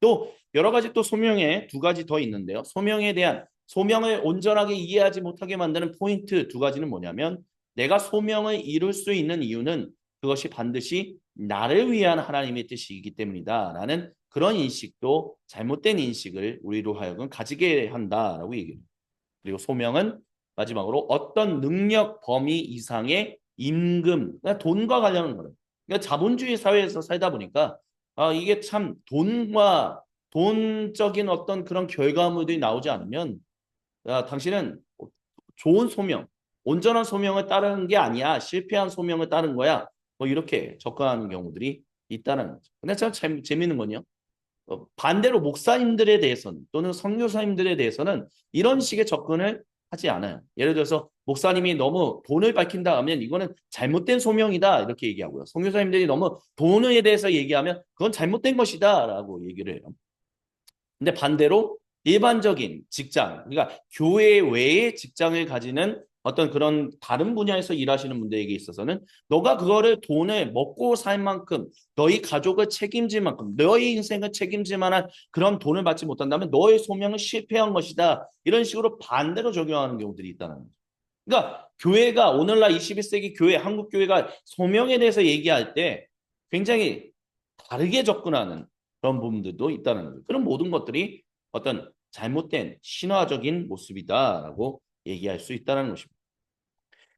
또 여러 가지 또 소명에 두 가지 더 있는데요. 소명에 대한 소명을 온전하게 이해하지 못하게 만드는 포인트 두 가지는 뭐냐면 내가 소명을 이룰 수 있는 이유는 그것이 반드시 나를 위한 하나님의 뜻이기 때문이다라는 그런 인식도 잘못된 인식을 우리로 하여금 가지게 한다라고 얘기합니다. 그리고 소명은 마지막으로 어떤 능력 범위 이상의 임금, 그러니까 돈과 관련한 거예요. 그러니까 자본주의 사회에서 살다 보니까 이게 참 돈과 돈적인 어떤 그런 결과물들이 나오지 않으면 당신은 좋은 소명, 온전한 소명을 따르는 게 아니야. 실패한 소명을 따른 거야. 뭐 이렇게 접근하는 경우들이 있다는 거죠. 근데 참 재밌는 건요. 반대로 목사님들에 대해서는 또는 선교사님들에 대해서는 이런 식의 접근을 하지 않아요. 예를 들어서 목사님이 너무 돈을 밝힌다 하면 이거는 잘못된 소명이다 이렇게 얘기하고요. 선교사님들이 너무 돈에 대해서 얘기하면 그건 잘못된 것이다 라고 얘기를 해요. 근데 반대로 일반적인 직장, 그러니까 교회 외의 직장을 가지는 어떤 그런 다른 분야에서 일하시는 분들에게 있어서는 너가 그거를 돈을 먹고 살 만큼 너희 가족을 책임질 만큼 너희 인생을 책임질 만한 그런 돈을 받지 못한다면 너의 소명은 실패한 것이다. 이런 식으로 반대로 적용하는 경우들이 있다는 거죠. 그러니까 교회가 오늘날 21세기 교회, 한국 교회가 소명에 대해서 얘기할 때 굉장히 다르게 접근하는 그런 부분들도 있다는 거예요. 그런 모든 것들이 어떤 잘못된 신화적인 모습이다라고 얘기할 수 있다는 것입니다.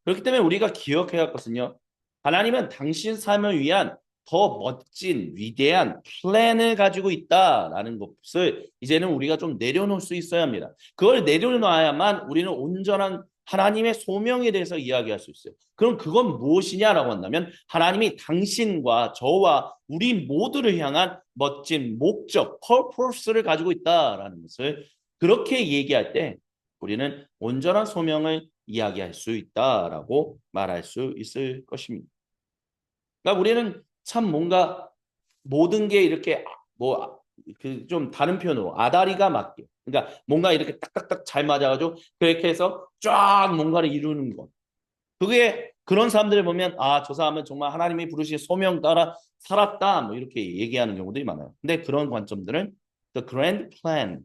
그렇기 때문에 우리가 기억해야 할 것은요. 하나님은 당신 삶을 위한 더 멋진 위대한 플랜을 가지고 있다라는 것을 이제는 우리가 좀 내려놓을 수 있어야 합니다. 그걸 내려놔야만 우리는 온전한 하나님의 소명에 대해서 이야기할 수 있어요. 그럼 그건 무엇이냐라고 한다면 하나님이 당신과 저와 우리 모두를 향한 멋진 목적, purpose를 가지고 있다라는 것을 그렇게 얘기할 때 우리는 온전한 소명을 이야기할 수 있다라고 말할 수 있을 것입니다. 그러니까 우리는 참 뭔가 모든 게 이렇게 뭐 그 좀 다른 표현으로 아다리가 맞게 그러니까 뭔가 이렇게 딱딱딱 잘 맞아가지고 그렇게 해서 쫙 뭔가를 이루는 것. 그게 그런 사람들을 보면 저 사람은 정말 하나님이 부르신 소명 따라 살았다 뭐 이렇게 얘기하는 경우들이 많아요. 근데 그런 관점들은 the grand plan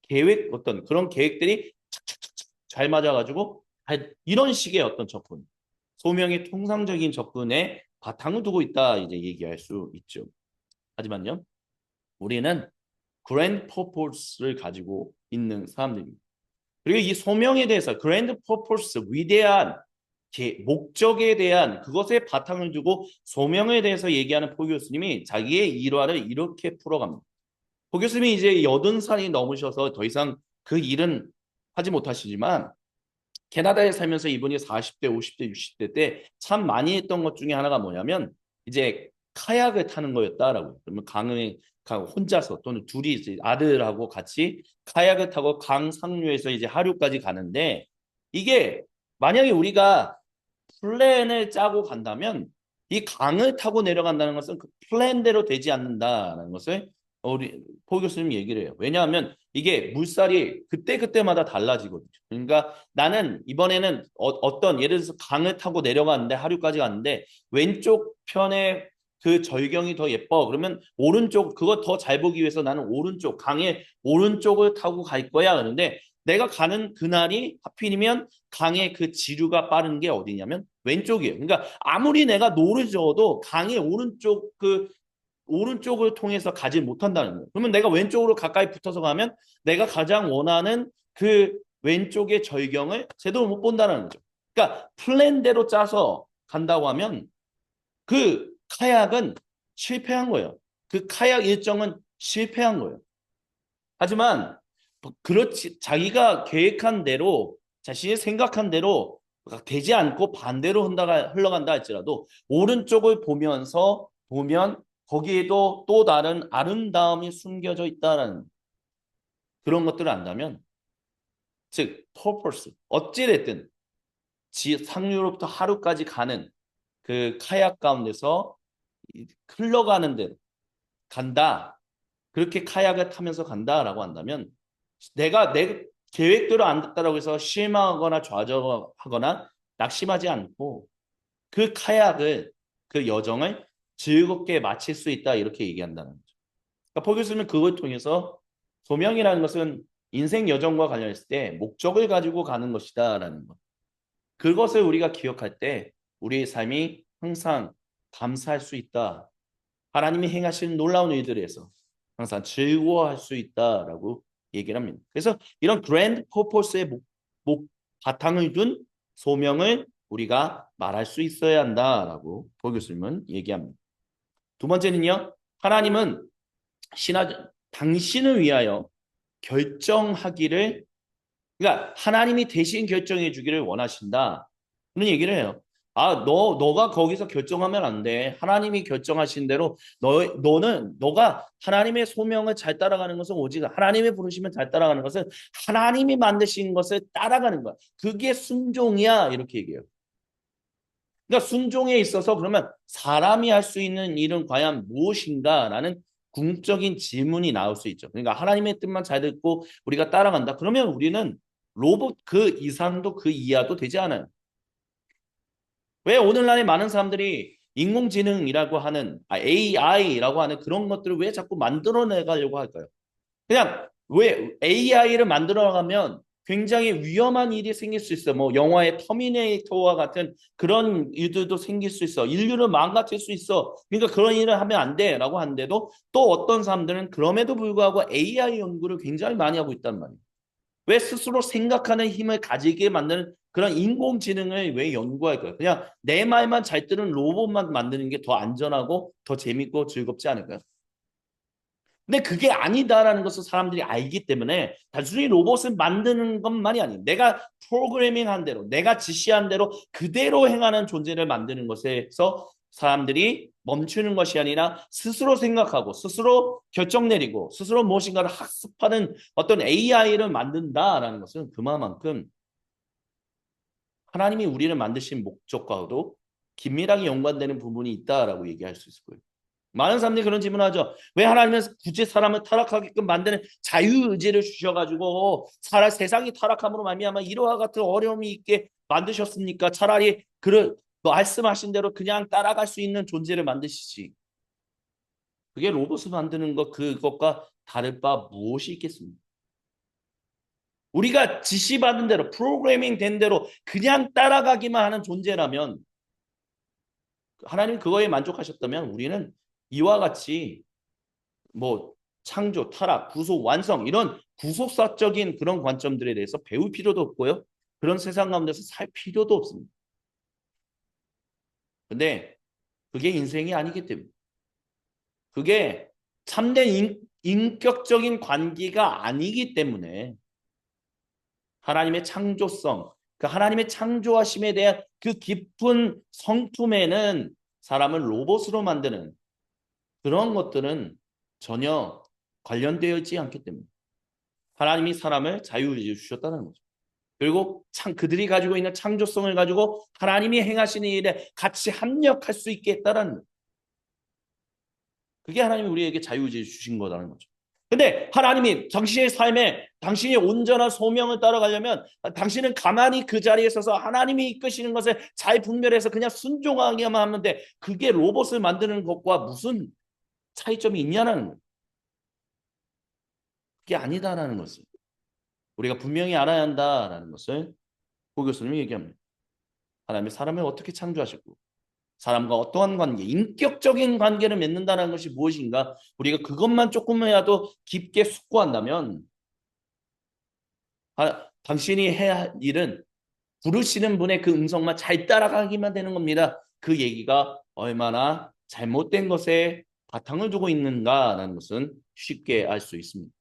계획 어떤 그런 계획들이 착착착착 잘 맞아가지고 이런 식의 어떤 접근 소명의 통상적인 접근에 바탕을 두고 있다 이제 얘기할 수 있죠. 하지만요, 우리는 그랜드 퍼포스를 가지고 있는 사람들입니다. 그리고 이 소명에 대해서 그랜드 퍼포스 위대한 목적에 대한 그것에 바탕을 두고 소명에 대해서 얘기하는 포 교수님이 자기의 일화를 이렇게 풀어갑니다. 포 교수님이 이제 80살이 넘으셔서 더 이상 그 일은 하지 못하시지만 캐나다에 살면서 이분이 40대, 50대, 60대 때 참 많이 했던 것 중에 하나가 뭐냐면 이제 카약을 타는 거였다라고. 그러면 강을 혼자서 또는 둘이 이제 아들하고 같이 카약을 타고 강 상류에서 이제 하류까지 가는데 이게 만약에 우리가 플랜을 짜고 간다면 이 강을 타고 내려간다는 것은 그 플랜대로 되지 않는다는 것을 우리 포 교수님 얘기를 해요. 왜냐하면 이게 물살이 그때그때마다 달라지거든요. 그러니까 나는 이번에는 어떤 예를 들어서 강을 타고 내려가는데 하류까지 갔는데 왼쪽 편에 그 절경이 더 예뻐. 그러면 오른쪽 그거 더 잘 보기 위해서 나는 오른쪽 강의 오른쪽을 타고 갈 거야. 그런데 내가 가는 그날이 하필이면 강의 그 지류가 빠른 게 어디냐면 왼쪽이에요. 그러니까 아무리 내가 노를 저어도 강의 오른쪽 오른쪽을 통해서 가지 못한다는 거예요. 그러면 내가 왼쪽으로 가까이 붙어서 가면 내가 가장 원하는 그 왼쪽의 절경을 제대로 못 본다는 거죠. 그러니까 플랜대로 짜서 간다고 하면 그 카약은 실패한 거예요. 그 카약 일정은 실패한 거예요. 하지만 그렇지 자기가 계획한 대로 자신이 생각한 대로 되지 않고 반대로 흘러간다 할지라도 오른쪽을 보면 거기에도 또 다른 아름다움이 숨겨져 있다는 그런 것들을 안다면 즉 purpose 어찌됐든 상류로부터 하루까지 가는 그 카약 가운데서 흘러가는 대로 간다. 그렇게 카약을 타면서 간다라고 한다면 내가 내 계획대로 안 됐다라고 해서 실망하거나 좌절하거나 낙심하지 않고 그 카약을 그 여정을 즐겁게 마칠 수 있다 이렇게 얘기한다는 거죠. 그러니까 포 교수는 그걸 통해서 소명이라는 것은 인생 여정과 관련했을 때 목적을 가지고 가는 것이다라는 것. 그것을 우리가 기억할 때 우리의 삶이 항상 감사할 수 있다. 하나님이 행하시는 놀라운 일들에서 항상 즐거워할 수 있다라고 얘기를 합니다. 그래서 이런 그랜드 퍼포스의 바탕을 둔 소명을 우리가 말할 수 있어야 한다라고 보 교수님은 얘기합니다. 두 번째는요. 하나님은 당신을 위하여 결정하기를 그러니까 하나님이 대신 결정해 주기를 원하신다. 그런 얘기를 해요. 너가 거기서 결정하면 안 돼. 하나님이 결정하신 대로 너가 하나님의 소명을 잘 따라가는 것은 오직 하나님의 부르시면 잘 따라가는 것은 하나님이 만드신 것을 따라가는 거야. 그게 순종이야. 이렇게 얘기해요. 그러니까 순종에 있어서 그러면 사람이 할 수 있는 일은 과연 무엇인가라는 궁극적인 질문이 나올 수 있죠. 그러니까 하나님의 뜻만 잘 듣고 우리가 따라간다. 그러면 우리는 로봇 그 이상도 그 이하도 되지 않아요. 왜 오늘날에 많은 사람들이 인공지능이라고 하는 AI라고 하는 그런 것들을 왜 자꾸 만들어내가려고 할까요? 그냥 왜 AI를 만들어가면 굉장히 위험한 일이 생길 수 있어. 뭐 영화의 터미네이터와 같은 그런 일들도 생길 수 있어. 인류를 망가뜨릴 수 있어. 그러니까 그런 일을 하면 안 돼라고 하는데도 또 어떤 사람들은 그럼에도 불구하고 AI 연구를 굉장히 많이 하고 있단 말이에요. 왜 스스로 생각하는 힘을 가지게 만드는 그런 인공지능을 왜 연구할까요? 그냥 내 말만 잘 들은 로봇만 만드는 게 더 안전하고 더 재밌고 즐겁지 않을까요? 근데 그게 아니다라는 것을 사람들이 알기 때문에 단순히 로봇을 만드는 것만이 아니에요. 내가 프로그래밍한 대로, 내가 지시한 대로 그대로 행하는 존재를 만드는 것에서 사람들이 멈추는 것이 아니라 스스로 생각하고 스스로 결정 내리고 스스로 무엇인가를 학습하는 어떤 AI를 만든다라는 것은 그만큼 하나님이 우리를 만드신 목적과도 긴밀하게 연관되는 부분이 있다라고 얘기할 수 있을 거예요. 많은 사람들이 그런 질문을 하죠. 왜 하나님은 굳이 사람을 타락하게끔 만드는 자유의지를 주셔가지고 세상이 타락함으로 말미암아 이러한 같은 어려움이 있게 만드셨습니까? 차라리 말씀하신 대로 그냥 따라갈 수 있는 존재를 만드시지. 그게 로봇을 만드는 그것과 다를 바 무엇이 있겠습니까? 우리가 지시받은 대로 프로그래밍 된 대로 그냥 따라가기만 하는 존재라면 하나님 그거에 만족하셨다면 우리는 이와 같이 뭐 창조, 타락, 구속, 완성 이런 구속사적인 그런 관점들에 대해서 배울 필요도 없고요. 그런 세상 가운데서 살 필요도 없습니다. 근데 그게 인생이 아니기 때문에 그게 참된 인격적인 관계가 아니기 때문에 하나님의 창조성, 그 하나님의 창조하심에 대한 그 깊은 성품에는 사람을 로봇으로 만드는 그런 것들은 전혀 관련되어 있지 않기 때문에 하나님이 사람을 자유의지를 주셨다는 거죠. 그리고 그들이 가지고 있는 창조성을 가지고 하나님이 행하시는 일에 같이 합력할 수 있게 했다는 거죠. 그게 하나님이 우리에게 자유의지를 주신 거라는 거죠. 근데 하나님이 당신의 삶에 당신이 온전한 소명을 따라가려면 당신은 가만히 그 자리에 서서 하나님이 이끄시는 것을 잘 분별해서 그냥 순종하기만 하면 돼. 그게 로봇을 만드는 것과 무슨 차이점이 있냐는 거예요. 그게 아니다라는 것을 우리가 분명히 알아야 한다라는 것을 고 교수님이 얘기합니다. 하나님이 사람을 어떻게 창조하셨고 사람과 어떠한 관계, 인격적인 관계를 맺는다는 것이 무엇인가 우리가 그것만 조금이라도 깊게 숙고한다면 당신이 해야 할 일은 부르시는 분의 그 음성만 잘 따라가기만 되는 겁니다. 그 얘기가 얼마나 잘못된 것에 바탕을 두고 있는가라는 것은 쉽게 알 수 있습니다.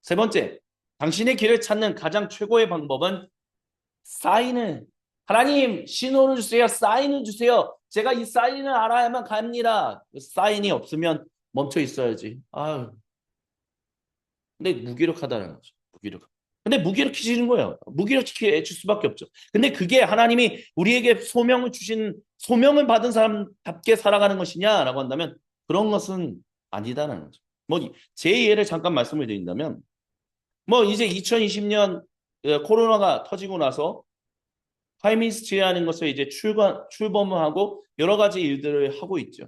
세 번째, 당신의 길을 찾는 가장 최고의 방법은 사인을 하나님 신호를 주세요. 사인을 주세요. 제가 이 사인을 알아야만 갑니다. 사인이 없으면 멈춰 있어야지. 아유. 근데 무기력하다는 거죠. 무기력. 근데 무기력해지는 거예요. 무기력해질 수밖에 없죠. 근데 그게 하나님이 우리에게 소명을 주신 소명을 받은 사람답게 살아가는 것이냐라고 한다면 그런 것은 아니다라는 거죠. 뭐 제 예를 잠깐 말씀을 드린다면 뭐 이제 2020년 코로나가 터지고 나서 타임미스트리라는 것을 이제 출범을 하고 여러 가지 일들을 하고 있죠.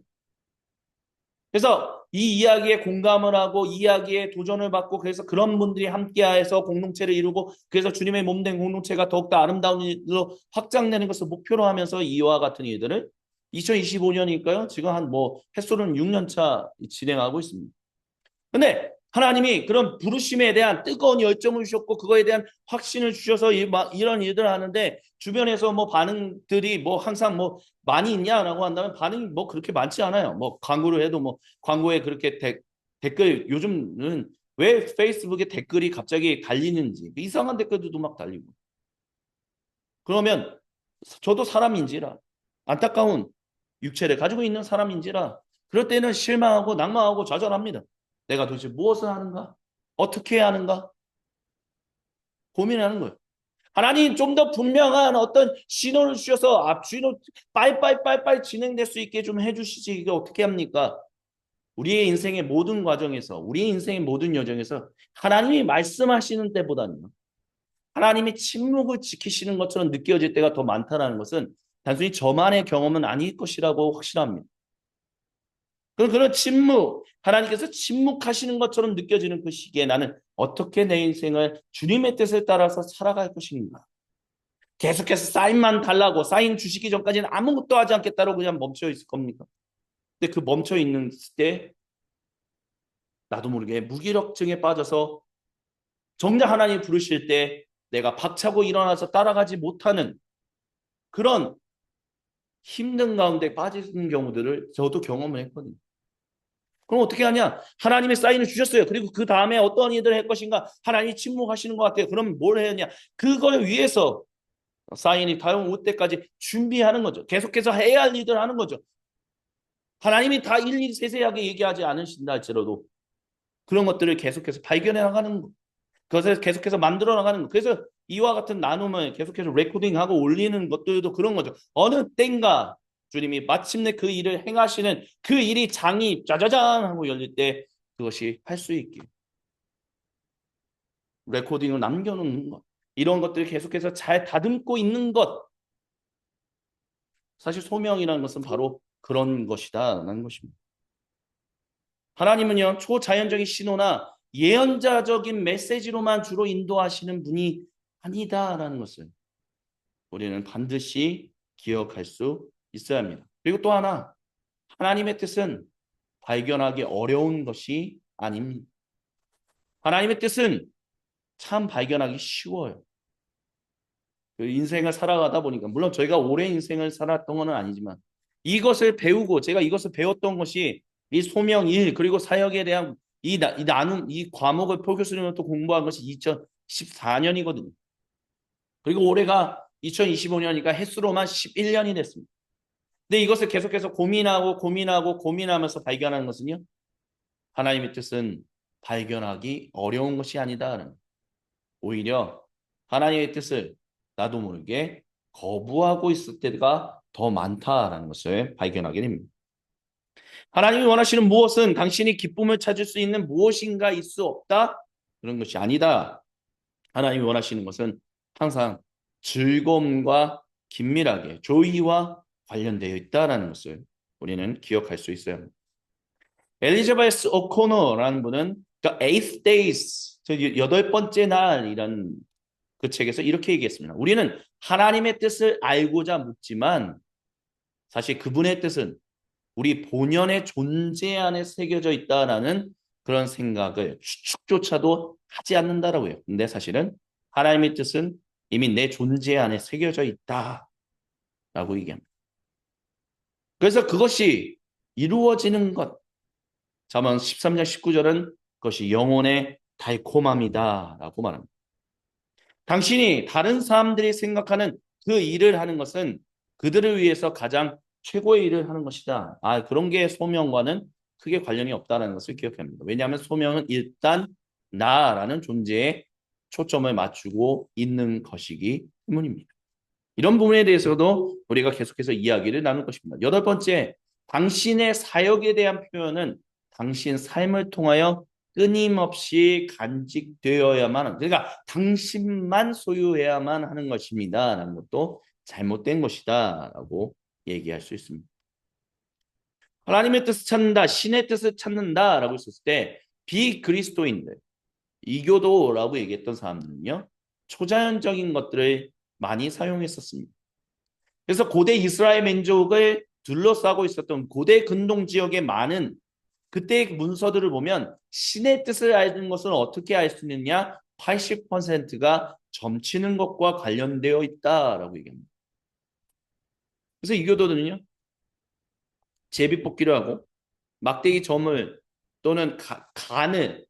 그래서 이 이야기에 공감을 하고 이 이야기에 도전을 받고 그래서 그런 분들이 함께해서 공동체를 이루고 그래서 주님의 몸된 공동체가 더욱더 아름다운 일로 확장되는 것을 목표로 하면서 이와 같은 일들을 2025년이니까요. 지금 한 뭐 횟수는 6년 차 진행하고 있습니다. 근데 하나님이 그런 부르심에 대한 뜨거운 열정을 주셨고 그거에 대한 확신을 주셔서 이런 일들을 하는데 주변에서 뭐 반응들이 뭐 항상 뭐 많이 있냐라고 한다면 반응이 뭐 그렇게 많지 않아요. 뭐 광고를 해도 뭐 광고에 그렇게 댓글 요즘은 왜 페이스북에 댓글이 갑자기 달리는지 이상한 댓글들도 막 달리고 그러면 저도 사람인지라 안타까운 육체를 가지고 있는 사람인지라 그럴 때는 실망하고 낭망하고 좌절합니다. 내가 도대체 무엇을 하는가? 어떻게 해야 하는가? 고민하는 거예요. 하나님 좀 더 분명한 어떤 신호를 주셔서 신호 빨빨빨빨 진행될 수 있게 좀 해주시지 이게 어떻게 합니까? 우리의 인생의 모든 과정에서 우리의 인생의 모든 여정에서 하나님이 말씀하시는 때보다는 하나님이 침묵을 지키시는 것처럼 느껴질 때가 더 많다는 것은 단순히 저만의 경험은 아닐 것이라고 확신합니다. 그런 침묵, 하나님께서 침묵하시는 것처럼 느껴지는 그 시기에 나는 어떻게 내 인생을 주님의 뜻을 따라서 살아갈 것인가? 계속해서 사인만 달라고 사인 주시기 전까지는 아무것도 하지 않겠다고 그냥 멈춰 있을 겁니까? 근데 그 멈춰 있는 때 나도 모르게 무기력증에 빠져서 정작 하나님 부르실 때 내가 박차고 일어나서 따라가지 못하는 그런 힘든 가운데 빠지는 경우들을 저도 경험을 했거든요. 그럼 어떻게 하냐? 하나님의 사인을 주셨어요. 그리고 그 다음에 어떤 일들을 할 것인가? 하나님이 침묵하시는 것 같아요. 그럼 뭘 해야 하냐? 그걸 위해서 사인이 다음 올 때까지 준비하는 거죠. 계속해서 해야 할 일들을 하는 거죠. 하나님이 다 일일이 세세하게 얘기하지 않으신다 할지라도 그런 것들을 계속해서 발견해 나가는 거. 그것을 계속해서 만들어 나가는 거. 그래서 이와 같은 나눔을 계속해서 레코딩하고 올리는 것들도 그런 거죠. 어느 땐가 주님이 마침내 그 일을 행하시는 그 일이 장이 짜자잔 하고 열릴 때 그것이 할 수 있게 레코딩을 남겨놓는 것. 이런 것들을 계속해서 잘 다듬고 있는 것. 사실 소명이라는 것은 바로 그런 것이다라는 것입니다. 하나님은요, 초자연적인 신호나 예언자적인 메시지로만 주로 인도하시는 분이 아니다라는 것을 우리는 반드시 기억할 수 있어야 합니다. 그리고 또 하나, 하나님의 뜻은 발견하기 어려운 것이 아닙니다. 하나님의 뜻은 참 발견하기 쉬워요. 그 인생을 살아가다 보니까 물론 저희가 오랜 인생을 살았던 건 아니지만 이것을 배우고 제가 이것을 배웠던 것이 이 소명 일 그리고 사역에 대한 이 나눔 이 과목을 포교수님을 또 공부한 것이 2014년이거든요. 그리고 올해가 2025년이니까 횟수로만 11년이 됐습니다. 근데 이것을 계속해서 고민하면서 발견하는 것은요. 하나님의 뜻은 발견하기 어려운 것이 아니다. 오히려 하나님의 뜻을 나도 모르게 거부하고 있을 때가 더 많다라는 것을 발견하게 됩니다. 하나님이 원하시는 무엇은 당신이 기쁨을 찾을 수 있는 무엇인가일 수 없다? 그런 것이 아니다. 하나님이 원하시는 것은 항상 즐거움과 긴밀하게 조이와 관련되어 있다는 것을 우리는 기억할 수 있어요. 엘리자베스 오코너라는 분은 The Eighth Days, 여덟 번째 날이란 그 책에서 이렇게 얘기했습니다. 우리는 하나님의 뜻을 알고자 묻지만 사실 그분의 뜻은 우리 본연의 존재 안에 새겨져 있다라는 그런 생각을 추측조차도 하지 않는다라고 해요. 근데 사실은 하나님의 뜻은 이미 내 존재 안에 새겨져 있다라고 얘기합니다. 그래서 그것이 이루어지는 것. 잠언 13장 19절은 그것이 영혼의 달콤함이다라고 말합니다. 당신이 다른 사람들이 생각하는 그 일을 하는 것은 그들을 위해서 가장 최고의 일을 하는 것이다. 그런 게 소명과는 크게 관련이 없다는 것을 기억해야 합니다. 왜냐하면 소명은 일단 나라는 존재에 초점을 맞추고 있는 것이기 때문입니다. 이런 부분에 대해서도 우리가 계속해서 이야기를 나눌 것입니다. 여덟 번째, 당신의 사역에 대한 표현은 당신 삶을 통하여 끊임없이 간직되어야만 하는, 그러니까 당신만 소유해야만 하는 것입니다. 라는 것도 잘못된 것이다. 라고 얘기할 수 있습니다. 하나님의 뜻을 찾는다, 신의 뜻을 찾는다. 라고 했을 때 비그리스도인들, 이교도라고 얘기했던 사람들은요. 초자연적인 것들을 많이 사용했었습니다. 그래서 고대 이스라엘 민족을 둘러싸고 있었던 고대 근동 지역의 많은 그때의 문서들을 보면 신의 뜻을 아는 것은 어떻게 알 수 있느냐? 80%가 점치는 것과 관련되어 있다라고 얘기합니다. 그래서 이교도들은요. 제비뽑기를 하고 막대기 점을 또는 간을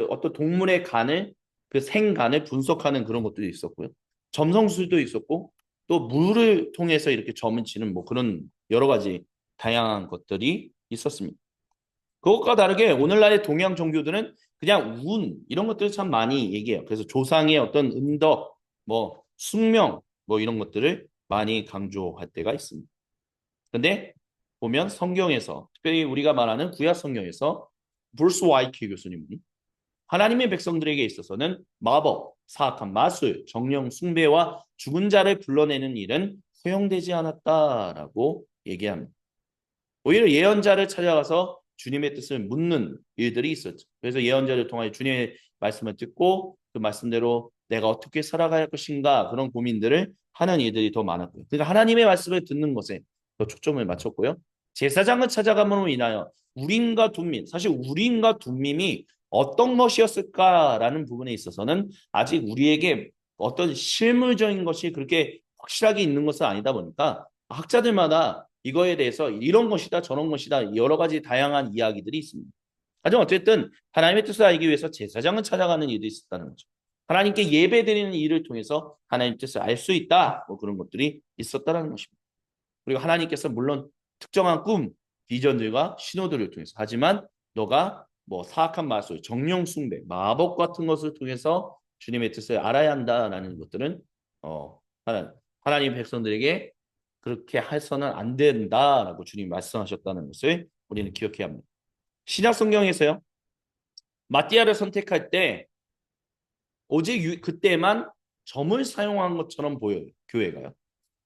어떤 동물의 간을 그 생간을 분석하는 그런 것도 있었고요. 점성술도 있었고 또 물을 통해서 이렇게 점을 치는 뭐 그런 여러 가지 다양한 것들이 있었습니다. 그것과 다르게 오늘날의 동양 종교들은 그냥 운 이런 것들을 참 많이 얘기해요. 그래서 조상의 어떤 은덕, 뭐 숙명, 뭐 이런 것들을 많이 강조할 때가 있습니다. 근데 보면 성경에서 특별히 우리가 말하는 구약 성경에서 브루스 와이키 교수님이 하나님의 백성들에게 있어서는 마법, 사악한 마술, 정령 숭배와 죽은 자를 불러내는 일은 허용되지 않았다라고 얘기합니다. 오히려 예언자를 찾아가서 주님의 뜻을 묻는 일들이 있었죠. 그래서 예언자를 통하여 주님의 말씀을 듣고 그 말씀대로 내가 어떻게 살아갈 것인가 그런 고민들을 하는 일들이 더 많았고요. 그러니까 하나님의 말씀을 듣는 것에 더 초점을 맞췄고요. 제사장을 찾아감으로 인하여 우림과 둠밈, 사실 우림과 둠밈이 어떤 것이었을까라는 부분에 있어서는 아직 우리에게 어떤 실물적인 것이 그렇게 확실하게 있는 것은 아니다 보니까 학자들마다 이거에 대해서 이런 것이다 저런 것이다 여러 가지 다양한 이야기들이 있습니다. 하지만 어쨌든 하나님의 뜻을 알기 위해서 제사장을 찾아가는 일이 있었다는 거죠. 하나님께 예배드리는 일을 통해서 하나님의 뜻을 알 수 있다. 뭐 그런 것들이 있었다는 것입니다. 그리고 하나님께서 물론 특정한 꿈, 비전들과 신호들을 통해서 하지만 너가 뭐 사악한 마술, 정령 숭배, 마법 같은 것을 통해서 주님의 뜻을 알아야 한다라는 것들은 하나님 백성들에게 그렇게 해서는 안 된다라고 주님이 말씀하셨다는 것을 우리는 기억해야 합니다. 신약 성경에서요. 마띠아를 선택할 때 오직 그때만 점을 사용한 것처럼 보여요. 교회가요.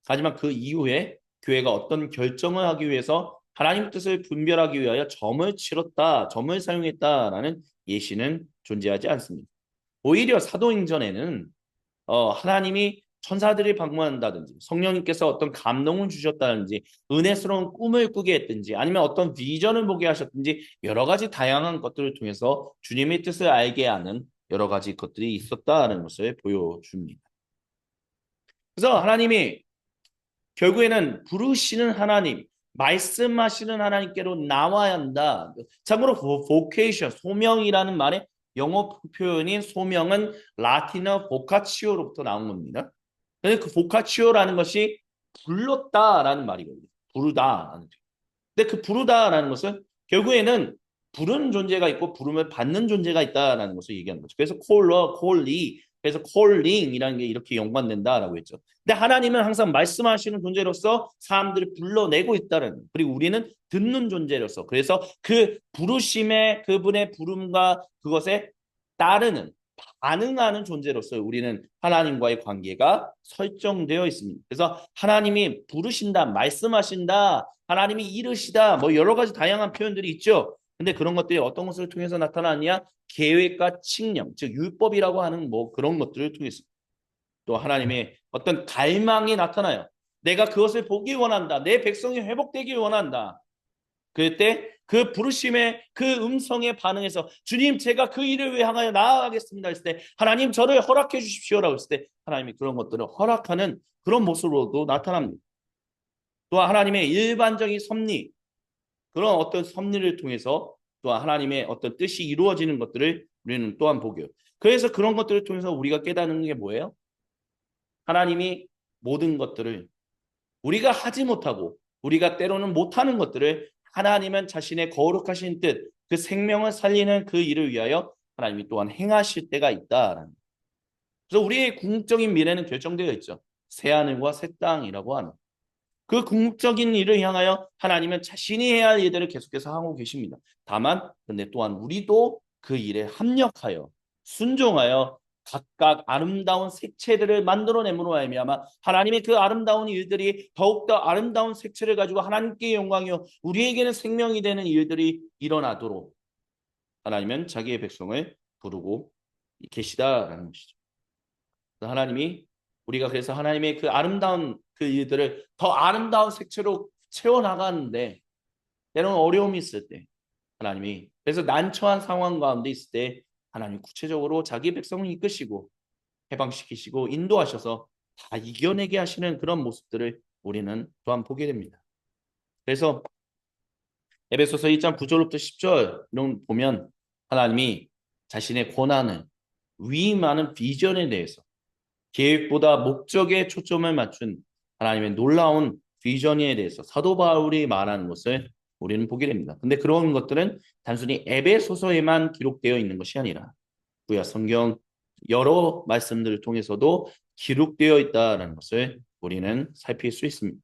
하지만 그 이후에 교회가 어떤 결정을 하기 위해서 하나님 뜻을 분별하기 위하여 점을 치렀다, 점을 사용했다라는 예시는 존재하지 않습니다. 오히려 사도행전에는 하나님이 천사들이 방문한다든지 성령님께서 어떤 감동을 주셨다든지 은혜스러운 꿈을 꾸게 했든지 아니면 어떤 비전을 보게 하셨든지 여러 가지 다양한 것들을 통해서 주님의 뜻을 알게 하는 여러 가지 것들이 있었다는 것을 보여줍니다. 그래서 하나님이 결국에는 부르시는 하나님, 말씀하시는 하나님께로 나와야 한다. 참고로 vocation, 소명이라는 말의 영어 표현인 소명은 라틴어 보카치오로부터 나온 겁니다. 근데 그 보카치오라는 것이 불렀다라는 말이거든요. 부르다라는. 근데 그 부르다라는 것은 결국에는 부르는 존재가 있고 부름을 받는 존재가 있다라는 것을 얘기하는 거죠. 그래서 콜러, 콜리, 그래서 콜링이라는 게 이렇게 연관된다라고 했죠. 근데 하나님은 항상 말씀하시는 존재로서 사람들을 불러내고 있다는, 그리고 우리는 듣는 존재로서, 그래서 그 부르심의 그분의 부름과 그것에 따르는 반응하는 존재로서 우리는 하나님과의 관계가 설정되어 있습니다. 그래서 하나님이 부르신다, 말씀하신다, 하나님이 이르시다, 뭐 여러 가지 다양한 표현들이 있죠. 근데 그런 것들이 어떤 것을 통해서 나타나느냐? 계획과 칙령, 즉 율법이라고 하는 뭐 그런 것들을 통해서 또 하나님의 어떤 갈망이 나타나요. 내가 그것을 보기 원한다. 내 백성이 회복되길 원한다. 그때 그 부르심의 그 음성에 반응해서 주님 제가 그 일을 위해 향하여 나아가겠습니다 했을 때 하나님 저를 허락해 주십시오라고 했을 때 하나님이 그런 것들을 허락하는 그런 모습으로도 나타납니다. 또한 하나님의 일반적인 섭리, 그런 어떤 섭리를 통해서 또한 하나님의 어떤 뜻이 이루어지는 것들을 우리는 또한 보게요. 그래서 그런 것들을 통해서 우리가 깨닫는 게 뭐예요? 하나님이 모든 것들을 우리가 하지 못하고 우리가 때로는 못하는 것들을 하나님은 자신의 거룩하신 뜻, 그 생명을 살리는 그 일을 위하여 하나님이 또한 행하실 때가 있다라는. 그래서 우리의 궁극적인 미래는 결정되어 있죠. 새하늘과 새 땅이라고 하는. 그 궁극적인 일을 향하여 하나님은 자신이 해야 할 일들을 계속해서 하고 계십니다. 다만 근데 또한 우리도 그 일에 합력하여 순종하여 각각 아름다운 색채들을 만들어냄으로 말미암아 하나님의 그 아름다운 일들이 더욱더 아름다운 색채를 가지고 하나님께 영광이요 우리에게는 생명이 되는 일들이 일어나도록 하나님은 자기의 백성을 부르고 계시다라는 것이죠. 하나님이 우리가 그래서 하나님의 그 아름다운 그 일들을 더 아름다운 색채로 채워나가는데 때로는 어려움이 있을 때 하나님이 그래서 난처한 상황 가운데 있을 때 하나님 구체적으로 자기 백성을 이끄시고 해방시키시고 인도하셔서 다 이겨내게 하시는 그런 모습들을 우리는 또한 보게 됩니다. 그래서 에베소서 1장 9절부터 10절 이런 보면 하나님이 자신의 권한을 위임하는 비전에 대해서 계획보다 목적에 초점을 맞춘 하나님의 놀라운 비전에 대해서 사도 바울이 말하는 것을 우리는 보게 됩니다. 근데 그런 것들은 단순히 에베소서에만 기록되어 있는 것이 아니라 구약 성경 여러 말씀들을 통해서도 기록되어 있다는 것을 우리는 살필 수 있습니다.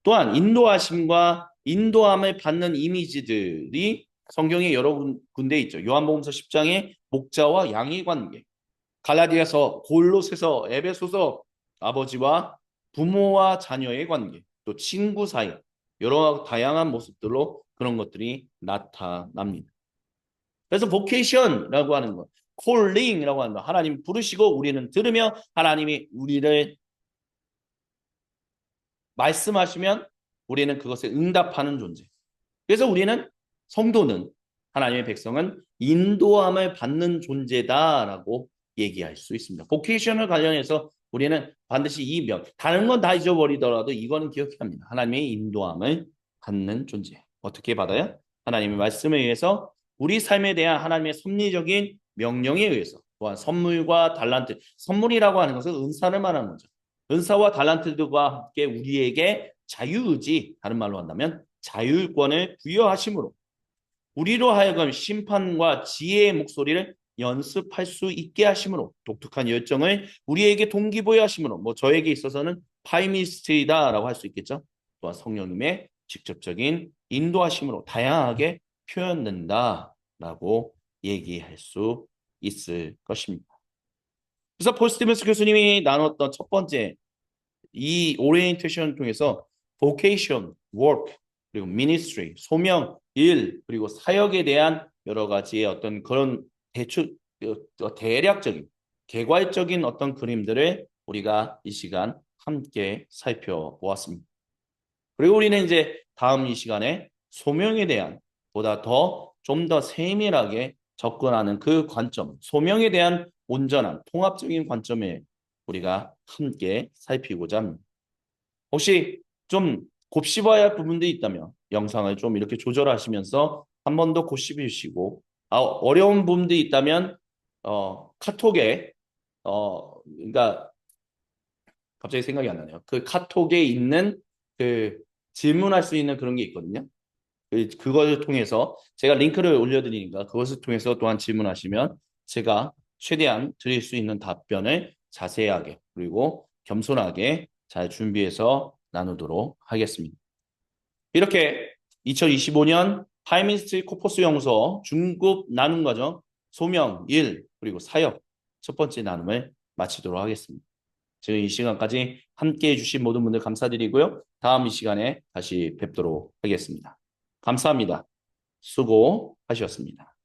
또한 인도하심과 인도함을 받는 이미지들이 성경에 여러 군데 있죠. 요한복음서 10장의 목자와 양의 관계, 갈라디아서, 골로새서, 에베소서 아버지와 부모와 자녀의 관계, 또 친구 사이 여러 다양한 모습들로 그런 것들이 나타납니다. 그래서 vocation라고 하는 것, calling이라고 하는 것, 하나님 부르시고 우리는 들으며 하나님이 우리를 말씀하시면 우리는 그것에 응답하는 존재. 그래서 우리는 성도는 하나님의 백성은 인도함을 받는 존재다라고 얘기할 수 있습니다. 보케이션을 관련해서 우리는 반드시 이 명, 다른 건 다 잊어버리더라도 이거는 기억해야 합니다. 하나님의 인도함을 받는 존재. 어떻게 받아요? 하나님의 말씀에 의해서 우리 삶에 대한 하나님의 섭리적인 명령에 의해서 또한 선물과 달란트, 선물이라고 하는 것은 은사를 말하는 거죠. 은사와 달란트들과 함께 우리에게 자유의지, 다른 말로 한다면 자율권을 부여하심으로 우리로 하여금 심판과 지혜의 목소리를 연습할 수 있게 하심으로 독특한 열정을 우리에게 동기부여 하심으로 뭐 저에게 있어서는 파이미스트리다라고 할 수 있겠죠. 또한 성령님의 직접적인 인도하심으로 다양하게 표현된다라고 얘기할 수 있을 것입니다. 그래서 폴 스티븐스 교수님이 나눴던 첫 번째 이 오리엔테이션을 통해서 vocation, work, 그리고 ministry, 소명, 일, 그리고 사역에 대한 여러 가지의 어떤 그런 대략적인, 개괄적인 어떤 그림들을 우리가 이 시간 함께 살펴보았습니다. 그리고 우리는 이제 다음 이 시간에 소명에 대한 보다 좀 더 세밀하게 접근하는 그 관점, 소명에 대한 온전한 통합적인 관점에 우리가 함께 살피고자 합니다. 혹시 좀 곱씹어야 할 부분들이 있다면 영상을 좀 이렇게 조절하시면서 한 번 더 곱씹으시고 어려운 부분들이 있다면 카톡에 그러니까 갑자기 생각이 안 나네요. 그 카톡에 있는 그 질문할 수 있는 그런 게 있거든요. 그걸 통해서 제가 링크를 올려드리니까 그것을 통해서 또한 질문하시면 제가 최대한 드릴 수 있는 답변을 자세하게 그리고 겸손하게 잘 준비해서 나누도록 하겠습니다. 이렇게 2025년 타임인스트리 코퍼스 연구소 중급 나눔 과정 소명 1 그리고 사역 첫 번째 나눔을 마치도록 하겠습니다. 지금 이 시간까지 함께 해주신 모든 분들 감사드리고요. 다음 이 시간에 다시 뵙도록 하겠습니다. 감사합니다. 수고하셨습니다.